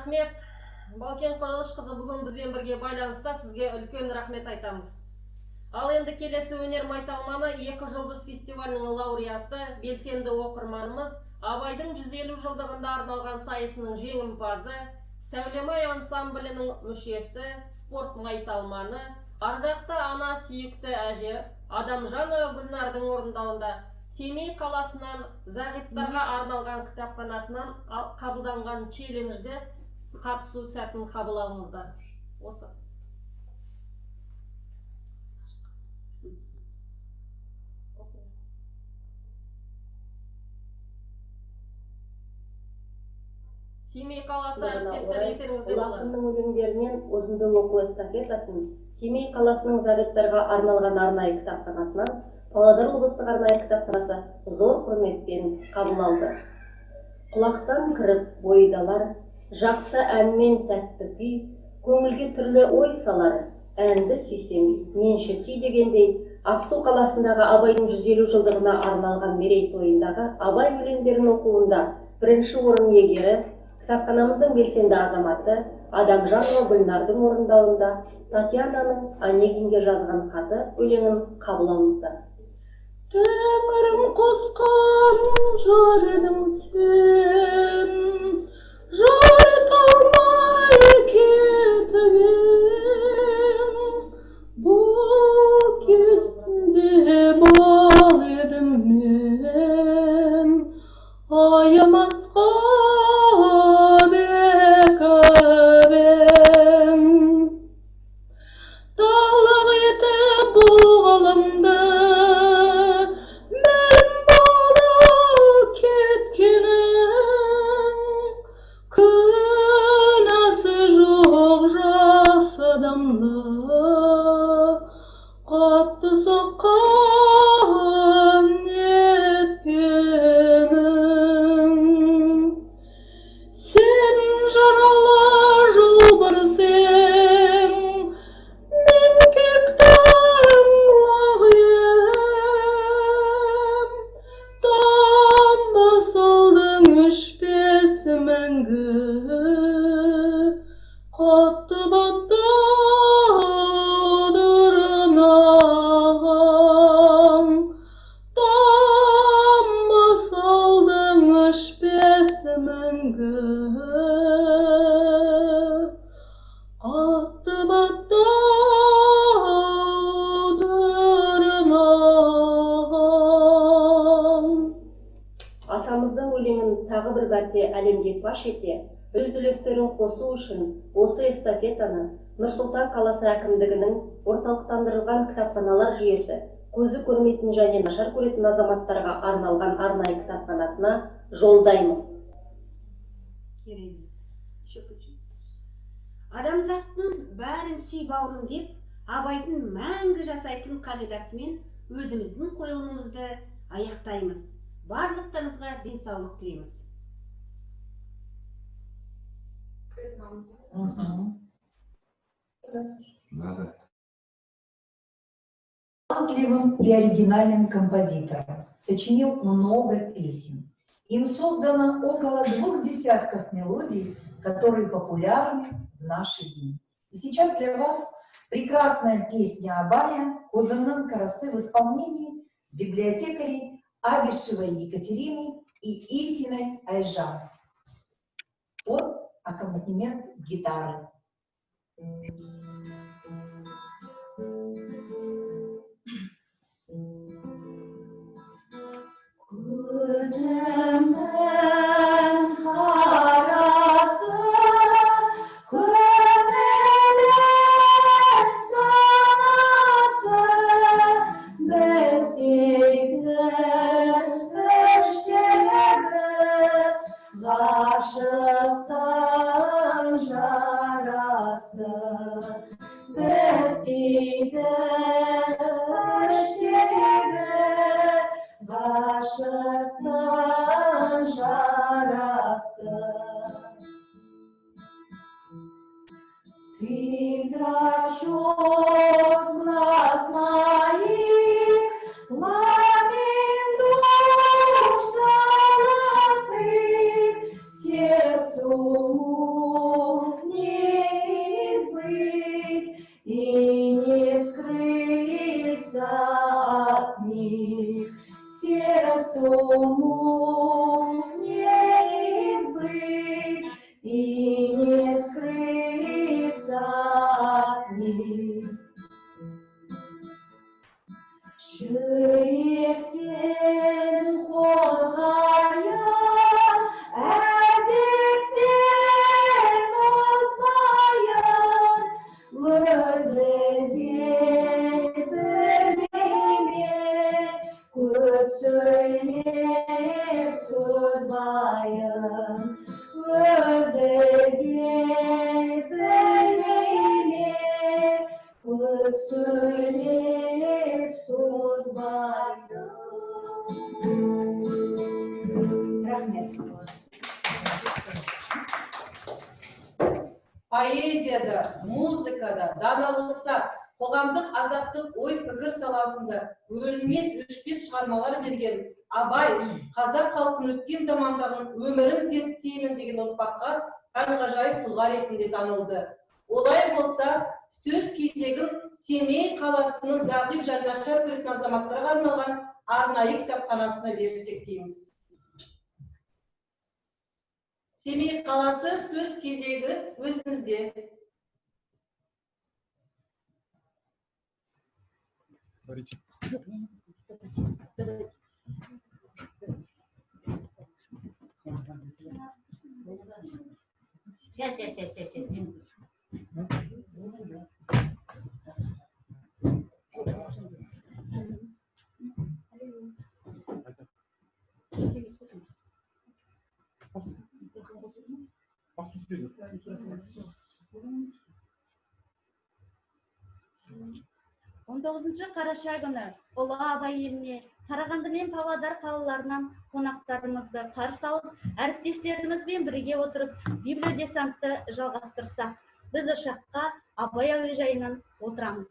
Рахмет. Балкен Құдышқызы бүгін бізбен бірге байланыста, сізге үлкен рахмет айтамыз. Ал енді келесі өнер майталманы 2 жұлдыз фестивалінің лауреаты, белсенді оқырманымыз, Абайдың 150 жылдығында арналған сайысының жеңімпазы, Сәулемай ансамблінің мүшесі, спорт майталманы, ардақты ана, сүйікті әже, Адамжанова Гүлнардың орындауында Семей қаласынан зағиптарға арналған кітапханасынан қабылданған челленджде қатысу сәтін қабыл алыңыздар. Осы. Семей қаласы Жылдығына әріптестер орай естеріңізде ұлы болады. ақынның өлеңдерінен ұзынды оқу эстафетасын Семей қаласының зағиптарға арналған арнайы кітапханасынан Павлодар облыстық арнайы кітапханасы зор құрметпен қабыл алды. Құлақтан кіріп бойдалар, жақсы әнмен тәтті күй, көңілге түрлі ой салар, әнді сүйсең, менші сүй дегендей, Ақсу қаласындағы Абайдың 150 жылдығына арналған мерейтойындағы Абай өлеңдерін оқуында бірінші орын иегері, кітапханамыздың белсенді азаматы Адамжанова Гүлнардың орындауында Татьянаның Онегинге жазған хаты өлеңін қабыл алыңыздар. Тәңірім қосқан жарым сен, жарыта алмай кетіп бұл кезінде бал едім мен, аямасқа бекіп ем. Тағлық етіп бұл ғаламды мәлім болды кеткенім, күнәсі жоқ жас адамды қатты соққан еткенім. Сен жаралы жолбарысың, мен кектің ақ ем, таңба салдың өшпес мәңгі, қатты батты дұрынағам, таңба салдың өшпес мәңгі, қатты батты дұрынағам. Атамыздың өлеңін тағы бір мәрте әлемге паш ете, өз үлестерін қосу үшін осы эстафетаны Нұр-Сұлтан қаласы әкімдігінің орталықтандырылған кітапханалар жүйесі көзі көрмейтін және нашар көретін азаматтарға арналған арнайы кітапханасына жолдаймыз. Адамзаттың бәрін сүй бауырым деп, Абайдың мәңгі жасайтын қағидасымен өзіміздің қойылымымызды аяқтаймыз. Барлықтарыңызға денсаулық тілейміз. Талантливым и оригинальным композитором, сочинил много песен. Им создано около 2 десятков мелодий, которые популярны в наши дни. И сейчас для вас прекрасная песня Абая «Озымның карасы» в исполнении библиотекарей Абишевой Екатерины и Исиной Айжан под аккомпанемент гитары. Көзімнің қарасы, көңілім санасы, бітпейді іштегі ғашықтың жарасы, бітпейді іштегі ғашықтың жарасы. Призрачок глаз моих, ламень душ золотых, сердцу не избыть и не скрыться от них. Сердцу не избыть и не скрыться от них. Жүректен қозғайын, әдеттен озбайын, өзі де білмеймін, көп сөйлеп сөз байын, Рахмет. Поэзияда, музыкада, даналықта, қоғамдық азаттық ой пікір саласында өлмес өшпес шығармалар берген Абай қазақ халқын өткен замандағы өмірін зерттеймін деген ұрпаққа таңғажайып тұлға ретінде танылды. Олай болса, сөз кезегін Семей қаласының зағип және нашар көретін азаматтарға арналған арнайы кітапханасына берсек дейміз. Семей қаласы сөз кезегі өзіңізде. Он 9 қараша күні Ұлы Абай еліне Қарағанды мен Павлодар қалаларынан қонақтарымызды қарсы алып, әріптестерімізбен бірге отырып, библиодесантты жалғастырсақ, біз ұшаққа Абай әуежайынан отырамыз.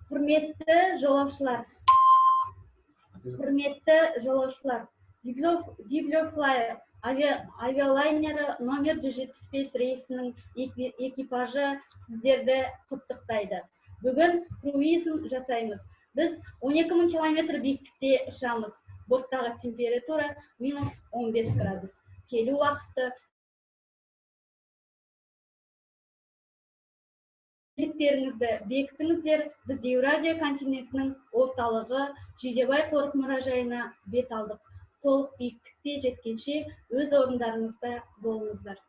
Құрметті жолаушылар, Библиофлайер авиалайнері номер 175 рейсінің экипажы сіздерді құттықтайды. Бүгін круизм жасаймыз. Біз 12.000 километр биіктікте ұшамыз. Борттағы температура -15 градус. Келу уақыты Билеттеріңізді бекітіңіздер. Біз Еуразия континентінің орталығы Жидебай қорық мұражайына бет алдық. Толық биіктікте жеткенше өз орындарыңызда болыңыздар.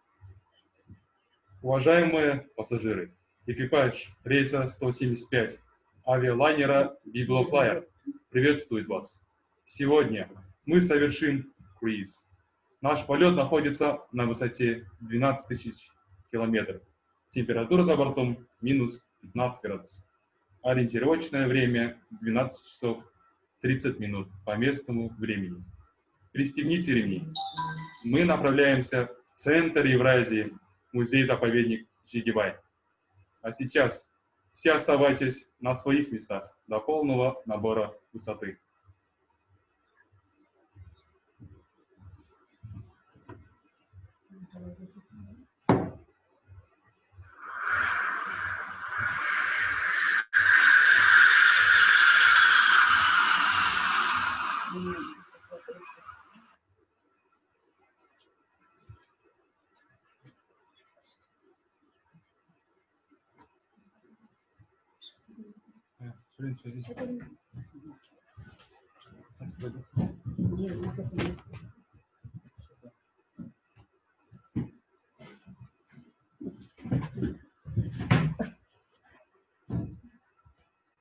Уважаемые пассажиры, экипаж рейса 175 авиалайнера Библиофлайер приветствует вас. Сегодня мы совершим круиз. Наш полет находится на высоте 12 000 километров. Температура за бортом -15 градусов. Ориентировочное время 12 часов 30 минут по местному времени. Пристегните ремни. Мы направляемся в центр Евразии, музей-заповедник Жидебай. А сейчас все оставайтесь на своих местах до полного набора высоты.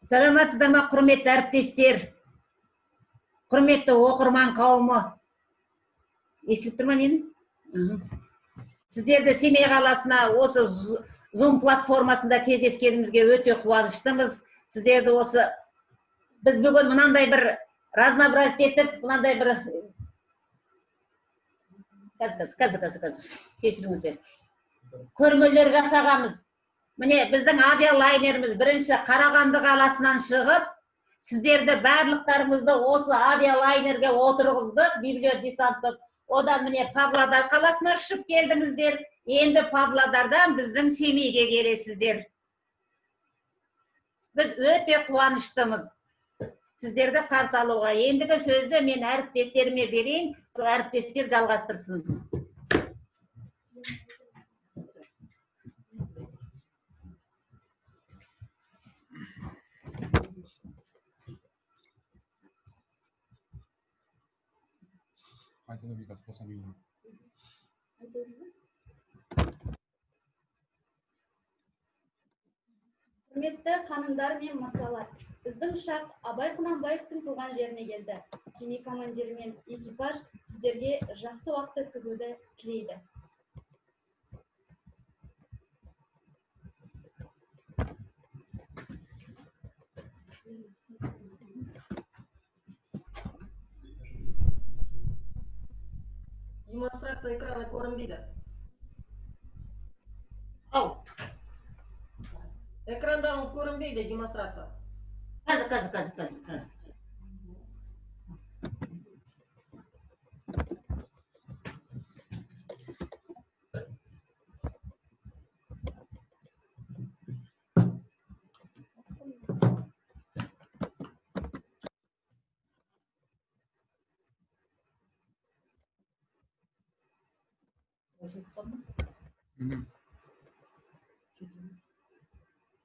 Саламатсыздар ма, құрметті әріптестер, құрметті оқырман қауымы. Естіліп тұр ма мені? Сіздерді Семей қаласына осы Zoom платформасында кездескенімізге өте қуаныштымыз. Сіздерді осы біз бүгін мынандай бір разнообразие етіп, мынандай бір қазір кешіріңіздер. Көрмелер жасағамыз. Міне біздің авиалайнеріміз бірінші Қарағанды қаласынан шығып, сіздерді барлықтарыңызды осы авиалайнерге отырғызды, библиодесанттық. Одан міне Павлодар қаласына ұшып келдіңіздер. Енді Павлодардан біздің Семейге келесіздер. Біз өте қуаныштымыз сіздерді қарсы алуға. Ендігі сөзді мен әріптестеріме берейін, сол әріптестер жалғастырсын. Құрметті ханымдар мен мырзалар, біздің ұшақ Абай Құнанбаевтың туған жеріне келді. Кеме командирі мен экипаж сіздерге жақсы уақыт өткізуді тілейді. Демонстрация экрана көрінбейді. Ау, Экрандарыңыз көрінбейді, демонстрация. қазір.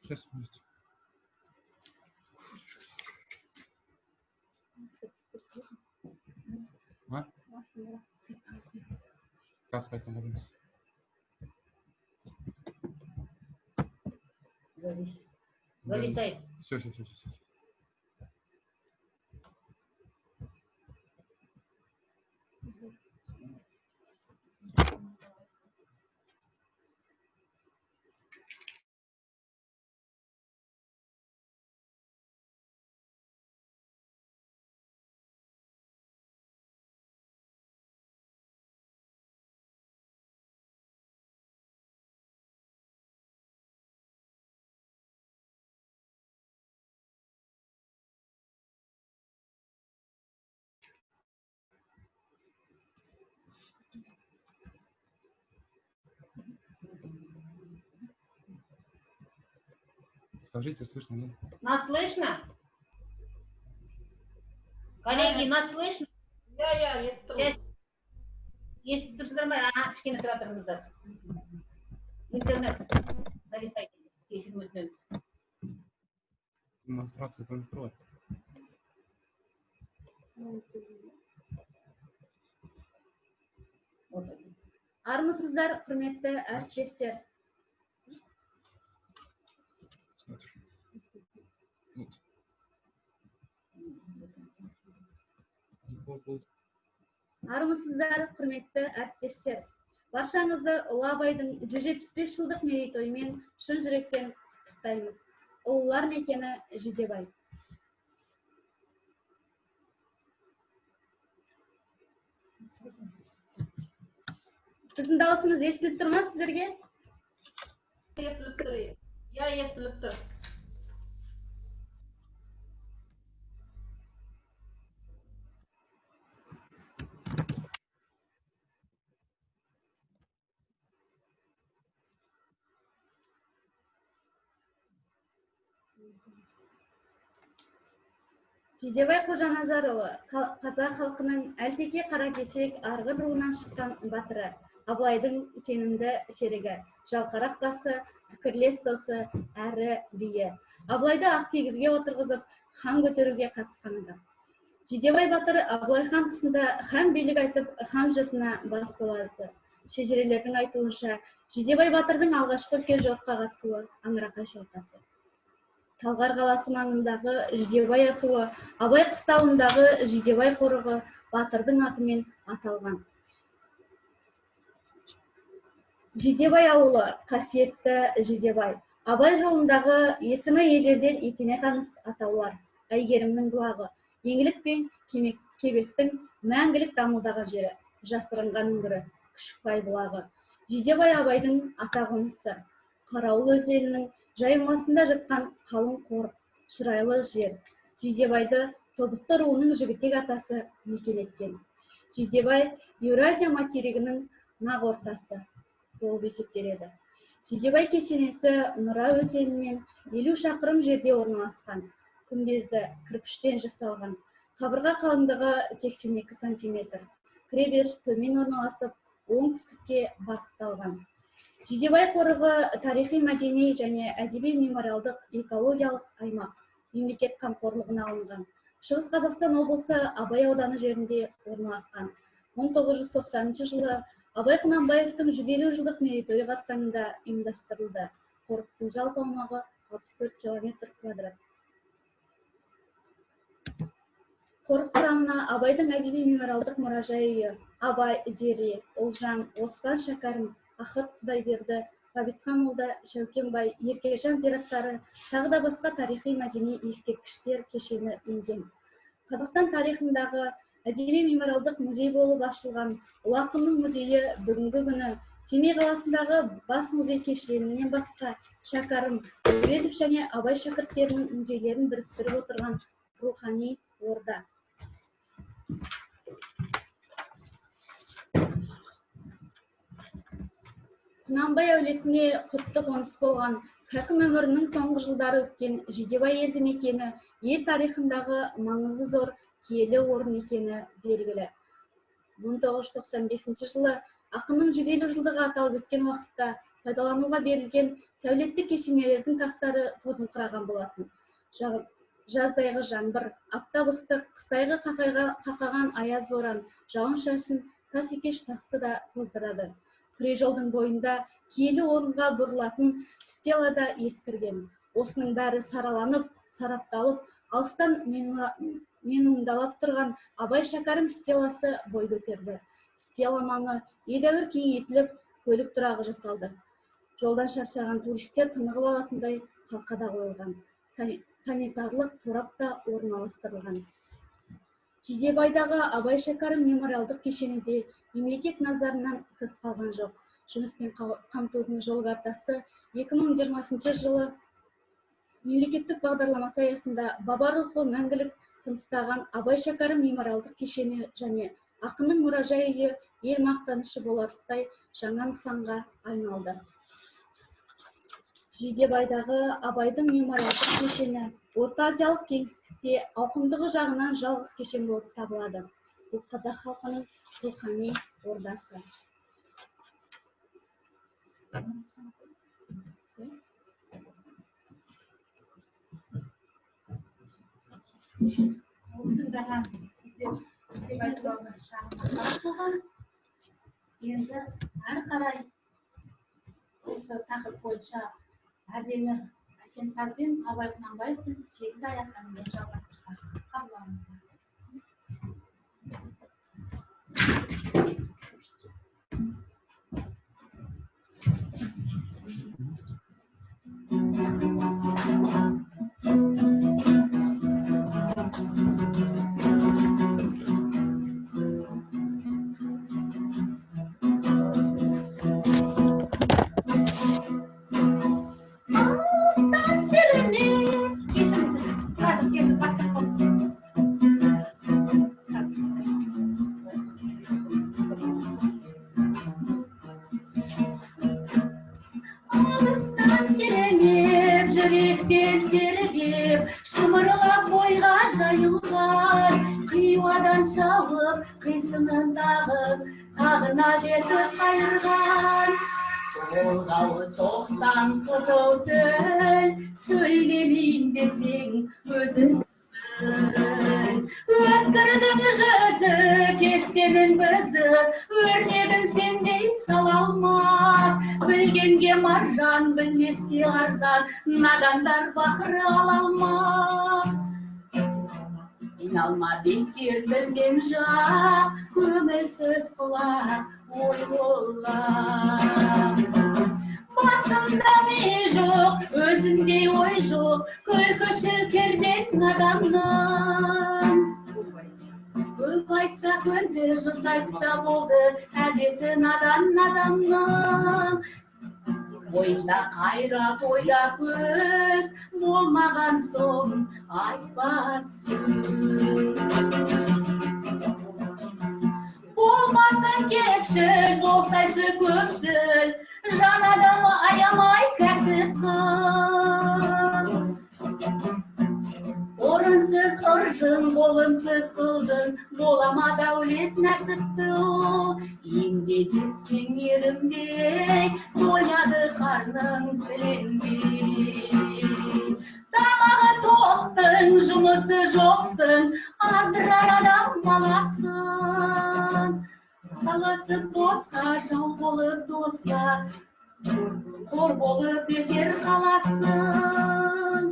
Сейчас будет. А? Каска это Зависает. Все. Скажите, слышно, нет? Нас слышно? Коллеги, нас слышно? Я, естіп тұрмыз. Естіп тұрсыздар ма? Кішкене тұра тұрыңыздар. Интернет. Зависайте. Кешірім өтінеміз. Демонстрация только открой. Армысыздар, құрметті әріптестер. Армысыздар, құрметті әріптестер. Баршаңызды Ұлы Абайдың 175 жылдық мерейтойымен шын жүректен құттықтаймыз. Ұлылар мекені Жидебай. Біздің дауысымыз естіліп тұр ма сіздерге? Естіліп тұр. Я, естіліп тұр. Жидебай Қожаназарұлы қазақ халқының әлтеке қаракесек арғын руынан шыққан батыры, Абылайдың сенімді серігі, жалқарақ басы, пікірлес досы, әрі биі. Абылайды ақкигізге отырғызып, хан көтеруге қатысқан адам. Жидебай батыр Абылай хан тұсында хан билік айтып, хан жұртына бас болады. Шежірелердің айтуынша, Жидебай батырдың алғашқы үлкен жорыққа қатысуы Аңырақай шайқасы. Талғар қаласы маңындағы Жидебай асуы, Абай қыстауындағы Жидебай қорығы батырдың атымен аталған. Жидебай ауылы, қасиетті Жидебай. Абай жолындағы есімі ежелден етене таныс атаулар. Әйгерімнің бұлағы, еңлік пен кебектің мәңгілік дамылдағы жері, жасырынған үңгірі, Күшікбай бұлағы. Жидебай Абайдың атағонысы. Қарауыл өзенінің жайылмасында жатқан қалың қорық, шұрайлы жер. Жидебайды Тобықты руының жігітек атасы мекен еткен. Жидебай Еуразия материгінің нақ ортасы болып есептеледі. Жидебай кесенесі Нұра өзенінен 50 шақырым жерде орналасқан. Күмбезді кірпіштен жасалған. Қабырға қалыңдығы 82 сантиметр. Кіреберіс төмен орналасып, оңтүстікке бағытталған. Жидебай қорығы тарихи, мәдени және әдеби мемориалдық экологиялық аймақ, мемлекет қамқорлығына алынған. Шығыс Қазақстан облысы Абай ауданы жерінде орналасқан. 1990 жылы Абай Құнанбаевтың 150 жылдық мерейтойы қарсаңында ұйымдастырылды. Қорықтың жалпы аумағы 64 километр квадрат. Қорық құрамына Абайдың әдеби мемориалдық мұражай үйі, Абай, Зере, Олжан, Осман Шәкәрім, Ахат Құдайберді, Ғабитхан молда, Шәукенбай, Еркежан зираттары, тағы да басқа тарихи мәдени ескерткіштер кешені енген. Қазақстан тарихындағы әдеби мемориалдық музей болып ашылған ұлы ақынның музейі бүгінгі күні Семей қаласындағы бас музей кешенінен басқа Шәкәрім, Әуезов және Абай шәкірттерінің музейлерін біріктіріп отырған рухани орда. Құнанбай әулетіне құтты қоныс болған, Хакім өмірінің соңғы жылдары өткен Жидебай елді мекені ел тарихындағы маңызы зор киелі орын екені белгілі. 1995 жылы ақынның 150 жылдығы аталып өткен уақытта пайдалануға берілген сәулетті кесенелердің тастары тозыңқыраған болатын. Жаздайғы жаңбыр, аптап ыстық, қыстайғы қақаған аяз боран, жауын-шашын тас екеш тасты да тоздырады. Күре жолдың бойында киелі орынға бұрылатын стела да ескірген. Осының бәрі сараланып, сарапталып, алыстан менмұндалап тұрған Абай Шәкәрім стеласы бой көтерді. Стела маңы едәуір кеңейтіліп, көлік тұрағы жасалды. Жолдан шаршаған туристер тынығып алатындай қалқада қойылған. Санитарлық торап та орналастырылған. Жидебайдағы Абай Шәкәрім мемориалдық кешенінде мемлекет назарынан тыс қалған жоқ. Жұмыспен қамтудың жол картасы 2020 жылы мемлекеттік бағдарламасы аясында баба рухы мәңгілік тыныстаған Абай Шәкәрім мемориалдық кешені және ақынның мұражай үйі ел мақтанышы боларлықтай жаңа нысанға айналды. Жидебайдағы Абайдың мемориалдық кешені Орта Азиялық кеңістікте ауқымдығы жағынан жалғыз кешен болып табылады. Бұл қазақ халқының рухани ордасы. Енді әрі қарай осы тақырып бойынша әдемі әсем сазбен Абай Құнанбаевтың 8 аяқ әнін жалғастырсақ, қабылдарыңызға. Жүректен тербеп, шымырлап бойға жайылған, қиуадан шалып, қисынын тағып, тағына жетіп қайырған. Толғауы 90 қызыл тіл, сөйлемейін десең өзің өткірдің жүзі, кестенің бізі, өрнегін сендей сала алмас. Білгенге маржан, білмеске арзан, надандар бақыры ала алмас. Айналма бекер білген жақ, көңілсіз құлақ, ой болар. Басында ми жоқ, өзіндей ой жоқ, күлкішіл кермек наданнан. Көп айтса көнді, жұрт айтса болды, әдеті надан наданнан. Бойында қайрат, ойда көз, болмаған соң айтпас сөз. Болмасын кепшіл, болсайшы көпшіл, жан адамы аямай кәсіп қыл. Орынсыз ыржың, болымсыз қылжың, болама дәулет нәсіпті ол. Еңбек етсең ерінбей, тояды қарның тіленбей. Тамағы тоқтың, жұмысы жоқтың, аздырар адам баласын. Қаласы босқа, жау болып досқа, Қор болып бекер қаласың.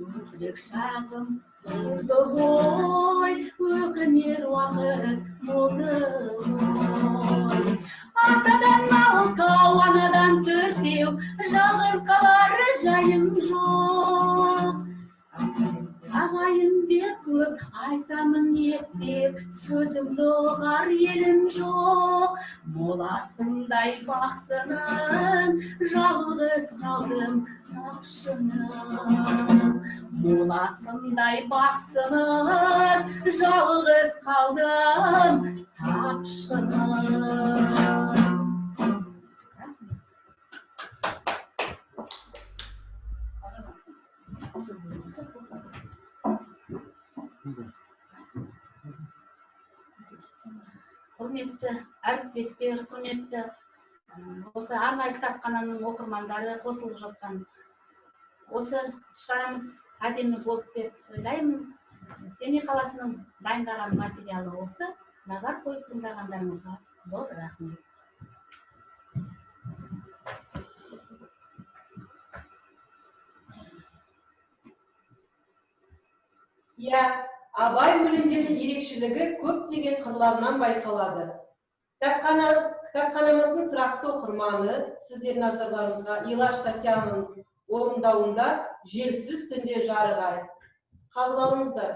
Өтірік шағым тұрды ғой, өкінер уақыт болды ғой. Атадан алтау, анадан төртеу, жалғыз қалар жайым жоқ. Ағайын бек көп, айтамын еттеп, сөзімді ұғар елім жоқ. Моласындай бақсының, жалғыз қалдым тапшының. Моласындай бақсының, жалғыз қалдым тапшының. Құрметті әріптестер, құрметті осы арнайы кітапхананың оқырмандары қосылып жатқан осы шарамыз әдемі болды деп ойлаймын. Семей қаласының дайындаған материалы осы. Назар қойып тыңдағандарыңызға зор рахмет. Иә, Абай өлеңдерінің ерекшелігі көптеген қырларынан байқалады. Кітапханамыздың тұрақты оқырманы сіздердің назарларыңызға Илаш Татьянаның орындауында желсіз түнде жарығай. Қабыл алыңыздар.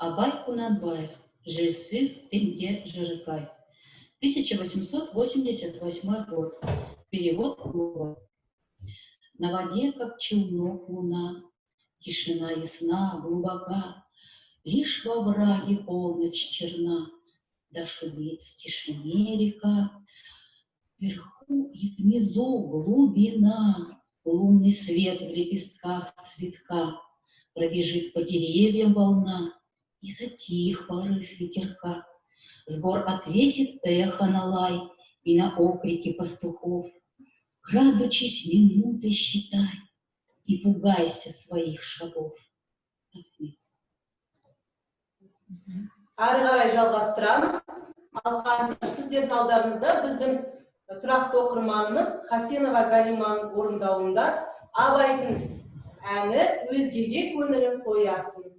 Абай Кунанбаев. Желсіз түнде жарығай. 1888 год. Перевод Клова. На воде, как челнок, луна, тишина ясна, глубока, лишь во враге полночь черна, да шумит в тишине река. Вверху и внизу глубина, лунный свет в лепестках цветка, пробежит по деревьям волна, и затих порыв ветерка. С гор ответит эхо на лай и на окрики пастухов. Крадучись, минуты считай и пугайся своих шагов. Ары қарай жалғастырамыз. Ал қазір сіздердің алдарыңызда біздің тұрақты оқырманымыз Хасенова Галиманың орындауында Абайдың әні өзгеге көңілін қоясын.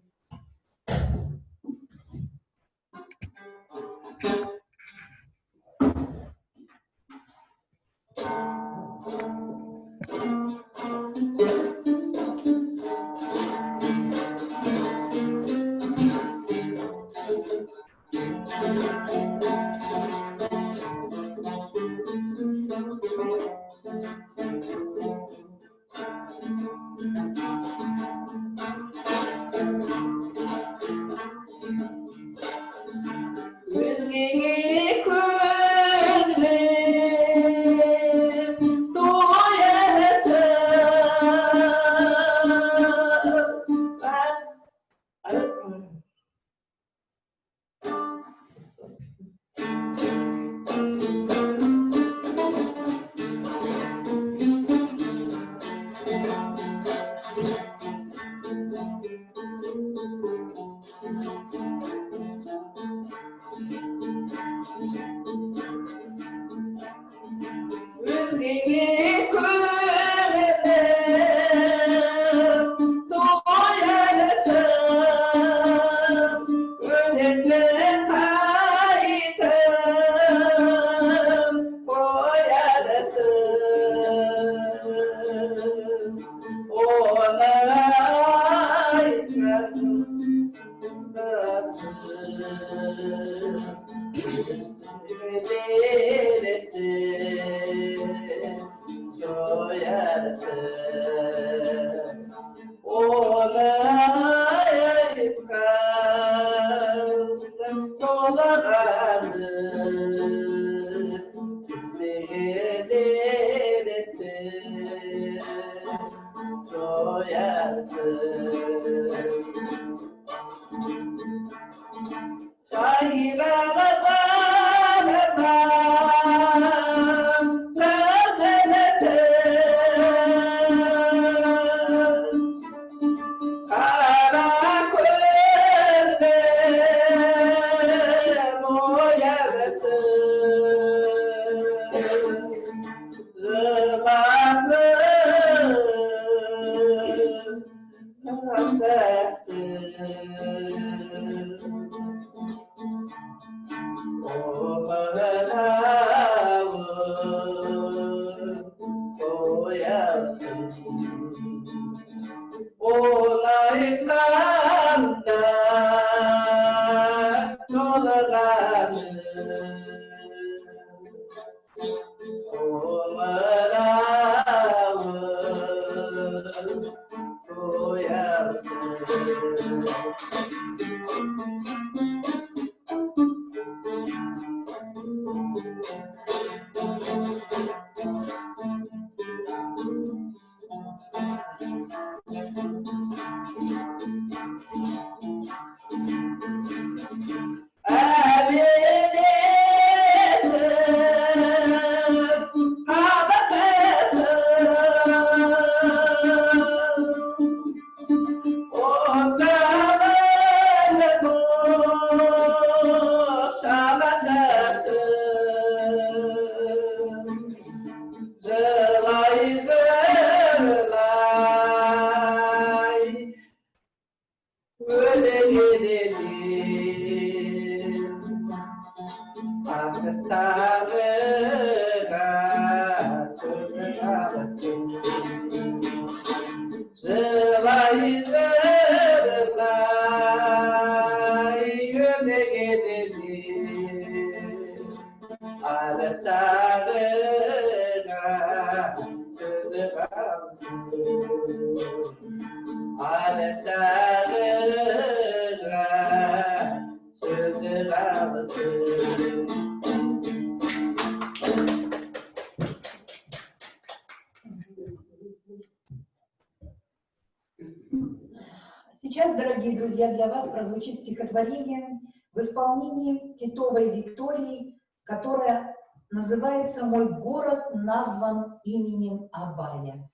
Сейчас, дорогие друзья, для вас прозвучит стихотворение в исполнении Титовой Виктории, которое называется «Мой город назван именем Абая».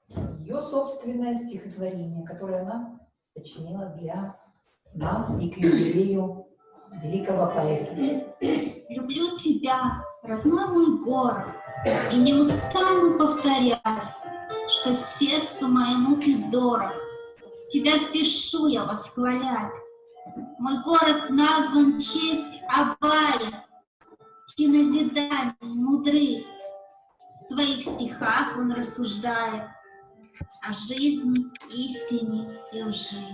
Ее собственное стихотворение, которое она сочинила для нас и к юбилею великого поэта. Люблю тебя, родной мой город, и не устану повторять, что сердцу моему ты дорог. Тебя спешу я восхвалять. Мой город назван в честь Абая, чьи назидания мудры. В своих стихах он рассуждает о жизни, истине и лжи.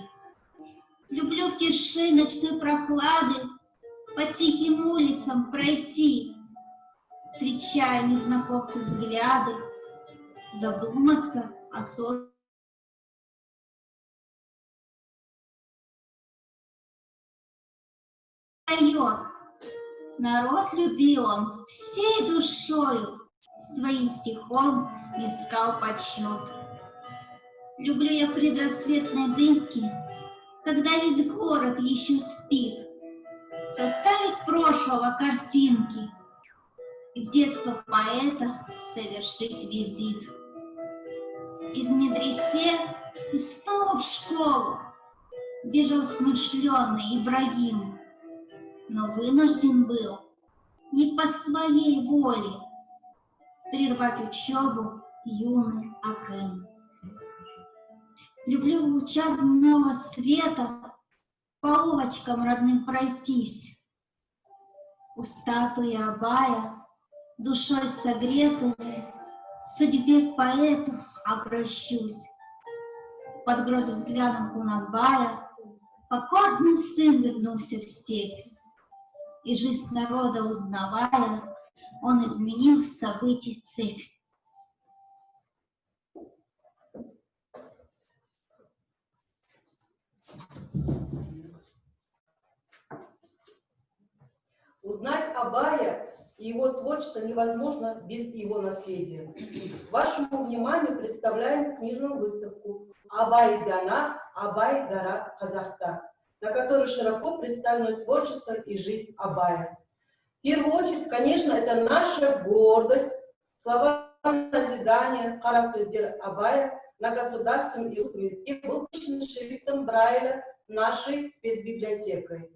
Люблю в тиши ночной прохлады по тихим улицам пройти, встречая незнакомцев взгляды, задуматься о собственном. Народ любил он всей душою, своим стихом снискал почет. Люблю я предрассветной дымки, когда весь город еще спит, составить прошлого картинки и в детство поэта совершить визит. Из медресе и снова в школу бежал смышленый Ибрагим, но вынужден был не по своей воле прервать учебу юный Акын. Люблю в лучах дневного света по улочкам родным пройтись. У статуи Абая, душой согретой, судьбе к поэту обращусь. Под грозным взглядом Кунанбая покорный сын вернулся в степь. И жизнь народа узнавая, он изменил событий цепь. Узнать Абая и его творчество невозможно без его наследия. Вашему вниманию представляем книжную выставку «Абай Дана, Абай Дара Казахта», на которой широко представлено творчество и жизнь Абая. В первую очередь, конечно, это наша гордость, слова назидания, карасөздер Абая на государственном и русском языке выпущены шрифтом Брайля нашей спецбиблиотекой.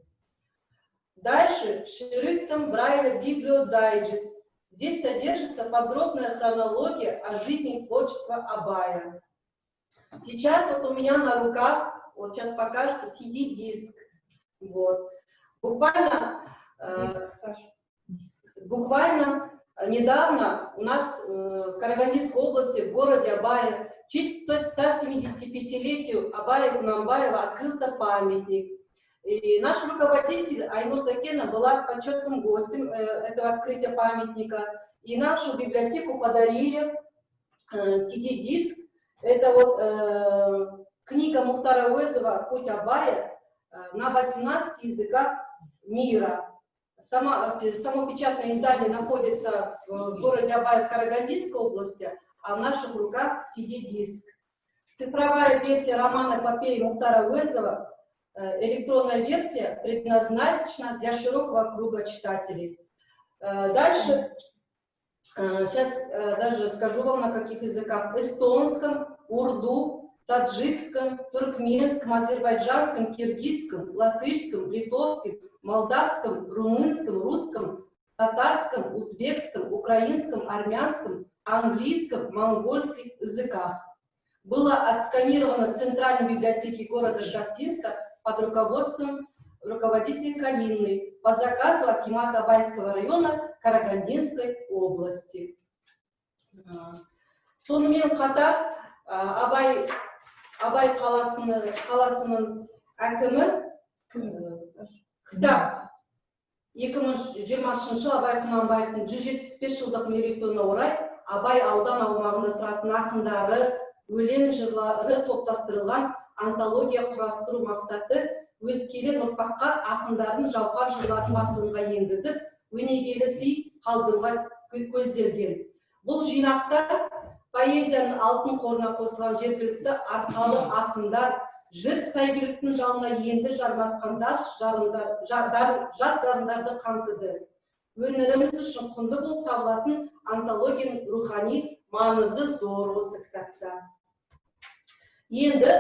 Дальше шрифтом Брайля Библиодайджест, Здесь содержится подробная хронология о жизни и творчестве Абая. Сейчас вот у меня на руках, вот сейчас покажет CD-диск. Вот. Буквально недавно у нас в Карагандинской области, в городе Абае, в честь 175-летию Абая Кунанбаева открылся памятник. И наш руководитель Айнур Закена была почетным гостем этого открытия памятника. И нашу библиотеку подарили CD-диск. Это вот книга Мухтара Уэзова «Путь Абая» на 18 языках мира. Само печатное издание находится в городе Абай в Карагандинской области, а в наших руках CD-диск. Цифровая версия романа эпопеи Мухтара Уэзова, электронная версия, предназначена для широкого круга читателей. Дальше, сейчас даже скажу вам на каких языках: эстонском, урду, таджикском, туркменском, азербайджанском, киргизском, латышском, литовском, молдавском, румынском, русском, татарском, узбекском, украинском, армянском, английском, монгольском языках. Было отсканировано в Центральной библиотеке города Шахтинска под руководством руководителя Калинной по заказу акимата Абайского района Карагандинской области. Сонымен қатар Абай қаласының әкімі кітап 2020 жылы Абай Құнанбаевтың 175 жылдық мерейтойына орай Абай аудан аумағында тұратын ақындары, өлең жырлары топтастырылған антология құрастыру мақсаты өскелең ұрпаққа ақындардың жауһар жырларын басылымға енгізіп, өнегелі сый қалдыруға көзделген. Бұл жинақта поэзияның алтын қорына қосылған жергілікті арқалы ақындар, жыр сәйгүліктің жалына енді жармасқан жас дарындарды қамтыды. Өнеріміз үшін құнды болып табылатын антологияның рухани маңызы зор осы кітапта. Енді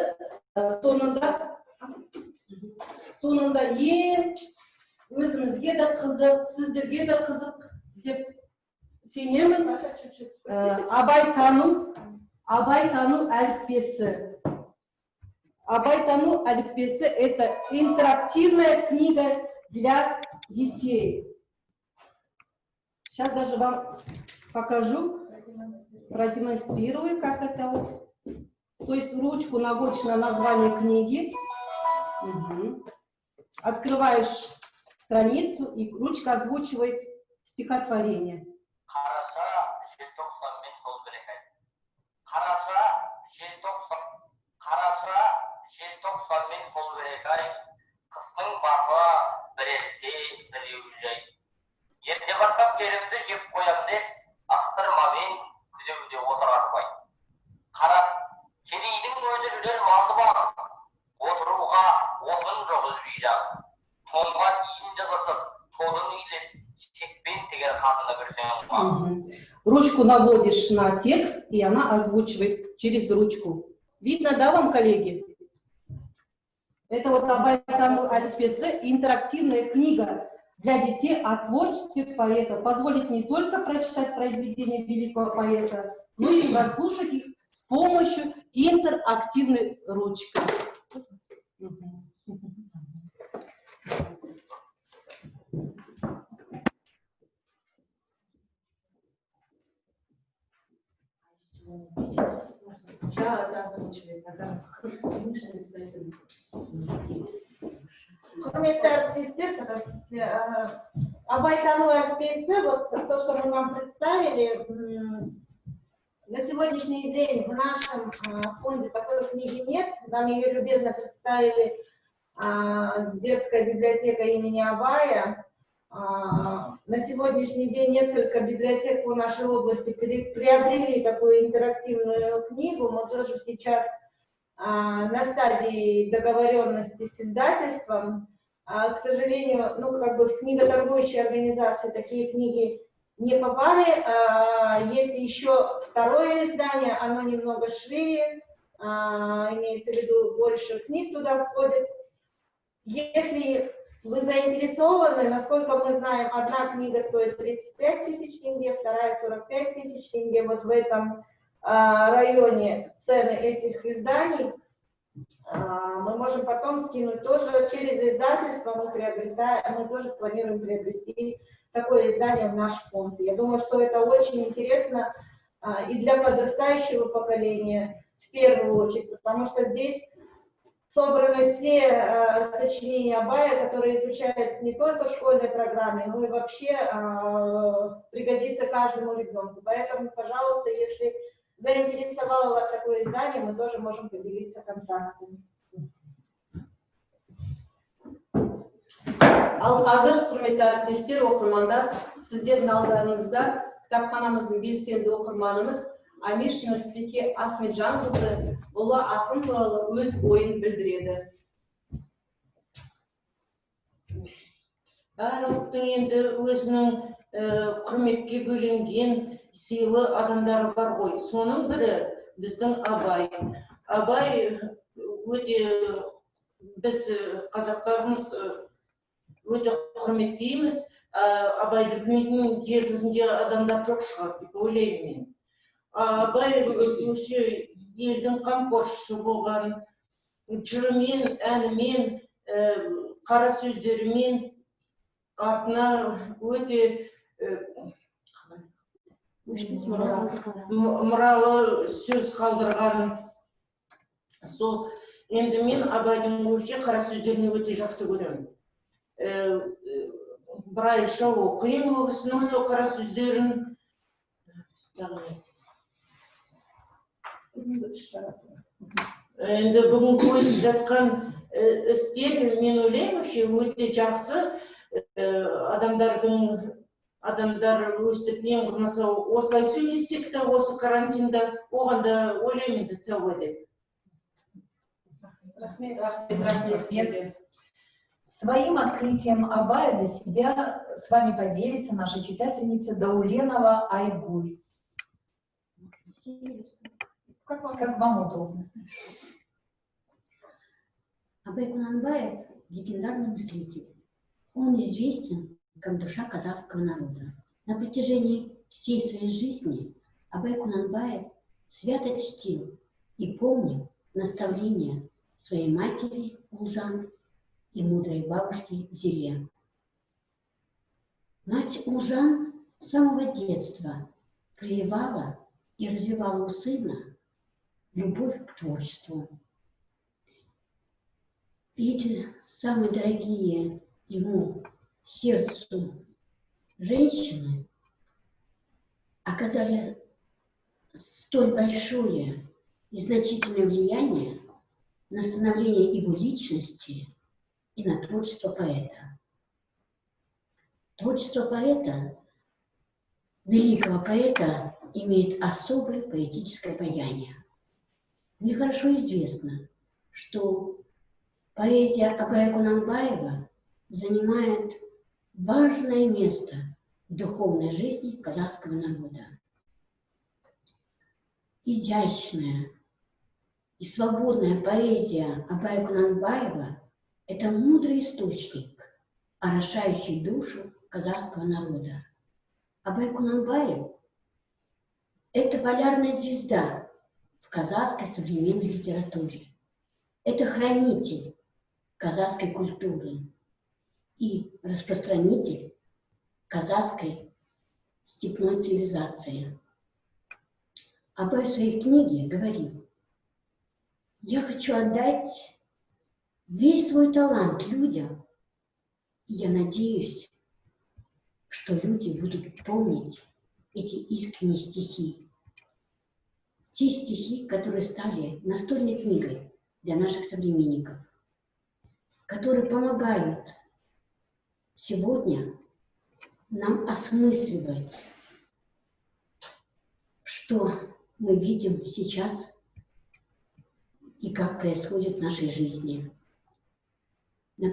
сонында ең өзімізге де қызық, сіздерге де қызық деп сенемін. Абай тану әліппесі. Абай тану әліппесі – это интерактивная книга для детей. Сейчас даже вам покажу, продемонстрирую, как это вот. То есть ручку наводишь на название книги, открываешь страницу, и ручка озвучивает стихотворение. Ерте бастап керімді жеп қоям деп, ақтырмамен күзеуде отырармай. Қарап, кедейдің өзі жүрер малды бар, отыруға отын жоқ үзбей жағып. Тонға иін жылытып, тодын үйлеп, секпен тегер қатыны бүрсең бар. Ручку наводишь на текст, и она озвучивает через ручку. Видно, да, вам, коллеги? Это вот Абай тану әліппесі, интерактивная книга для детей о творчестве поэта. Позволит не только прочитать произведения великого поэта, но и прослушать их с помощью интерактивной ручки. Да, озвучивает. Құрметті әріптестер, Абай тану әліппесі, вот то, что мы вам представили, на сегодняшний день в нашем фонде такой книги нет. Нам ее любезно представили детская библиотека имени Абая. На сегодняшний день несколько библиотек по нашей области приобрели такую интерактивную книгу. Мы тоже сейчас на стадии договоренности с издательством. К сожалению, в книготоргующие организации такие книги не попали. Есть еще второе издание, оно немного шире, имеется в виду больше книг туда входит. Если вы заинтересованы, насколько мы знаем, одна книга стоит 35 тысяч тенге, вторая 45 тысяч тенге. Вот в этом районе цены этих изданий. Мы можем потом скинуть тоже через издательство, мы тоже планируем приобрести такое издание в наш фонд. Я думаю, что это очень интересно и для подрастающего поколения в первую очередь, потому что здесь собраны все сочинения Абая, которые изучают не только в школьной программе, но и вообще пригодится каждому ребенку. Поэтому, пожалуйста, если заинтересовало вас такое издание, мы тоже можем поделиться контактами. Ал қазір, құрметті әріптестер, оқырмандар, сіздердің алдарыңызда кітапханамыздың белсенді оқырманымыз Амиш Нұрсбике Ахметжанқызы ұлы ақын туралы өз ойын білдіреді. Барлықтың енді өзінің құрметке бөленген сыйлы адамдары бар ғой. Соның бірі біздің Абай. Абай өте біз қазақтарымыз өте құрметтейміз. Абайды білмейтін жер жүзінде адамдар жоқ шығар деп ойлаймын мен. Абай өше елдің қамқоршысы болған, жырымен, әнімен, қара сөздерімен артына өте мұралы сөз қалдырған. Сол енді мен Абайдың өше қара сөздерін өте жақсы көремін. Бір айша оқимын ол кісінің сол қара сөздерін. Енді бүгін қойып жатқан істер мен ойлаймын өте жақсы. Адамдар өстіп ең құрмаса осылай сөйлесек те осы карантинда оған да ойлаймын енді тәуба деп. Своим открытием Абая для себя с вами поделится наша читательница Дауленова Айгуль. Как вам удобно. Абай Кунанбаев – легендарный мыслитель. Он известен как душа казахского народа. На протяжении всей своей жизни Абай Кунанбаев свято чтил и помнил наставления своей матери Улжан и мудрой бабушки Зире. Мать Улжан с самого детства прививала и развивала у сына любовь к творчеству. И эти самые дорогие ему сердцу женщины оказали столь большое и значительное влияние на становление его личности и на творчество поэта. Творчество поэта, великого поэта, имеет особое поэтическое обаяние. Мне хорошо известно, что поэзия Абая Кунанбаева занимает важное место в духовной жизни казахского народа. Изящная и свободная поэзия Абая Кунанбаева – это мудрый источник, орошающий душу казахского народа. Абай Кунанбаев – это полярная звезда в казахской современной литературе. Это хранитель казахской культуры и распространитель казахской степной цивилизации. Абай в своей книге говорит: «Я хочу отдать весь свой талант людям, и я надеюсь, что люди будут помнить эти искренние стихи. Те стихи, которые стали настольной книгой для наших современников, которые помогают сегодня нам осмысливать, что мы видим сейчас и как происходит в нашей жизни, на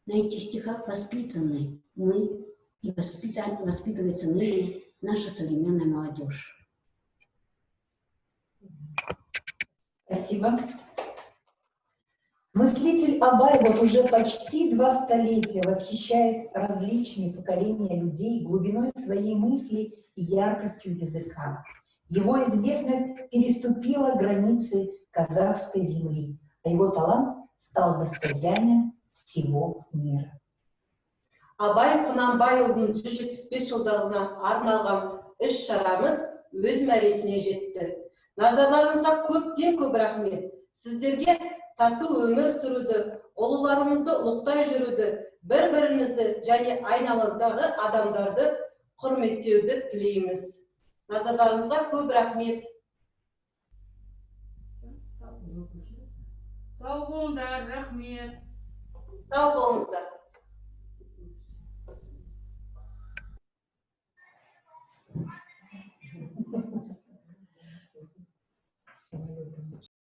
этих стихах воспитаны мы и воспитывается ныне наша современная молодежь». Спасибо. Мыслитель Абай вот уже почти 2 столетия восхищает различные поколения людей глубиной своей мысли и яркостью языка. Его известность переступила границы казахской земли, а его талант стал достоянием всего мира. Абай Құнанбайұлының 175 жылдығына арналған іс-шарамыз өз мәресіне жетті. Назарларыңызға көптен көп рахмет. Сіздерге тату өмір сүруді, ұлыларымызды ұлықтай жүруді, бір-бірімізді және айналаңыздағы адамдарды құрметтеуді тілейміз. Назарларыңызға көп рахмет. Сау болыңдар, рахмет. Сау болыңыздар. Самолеты.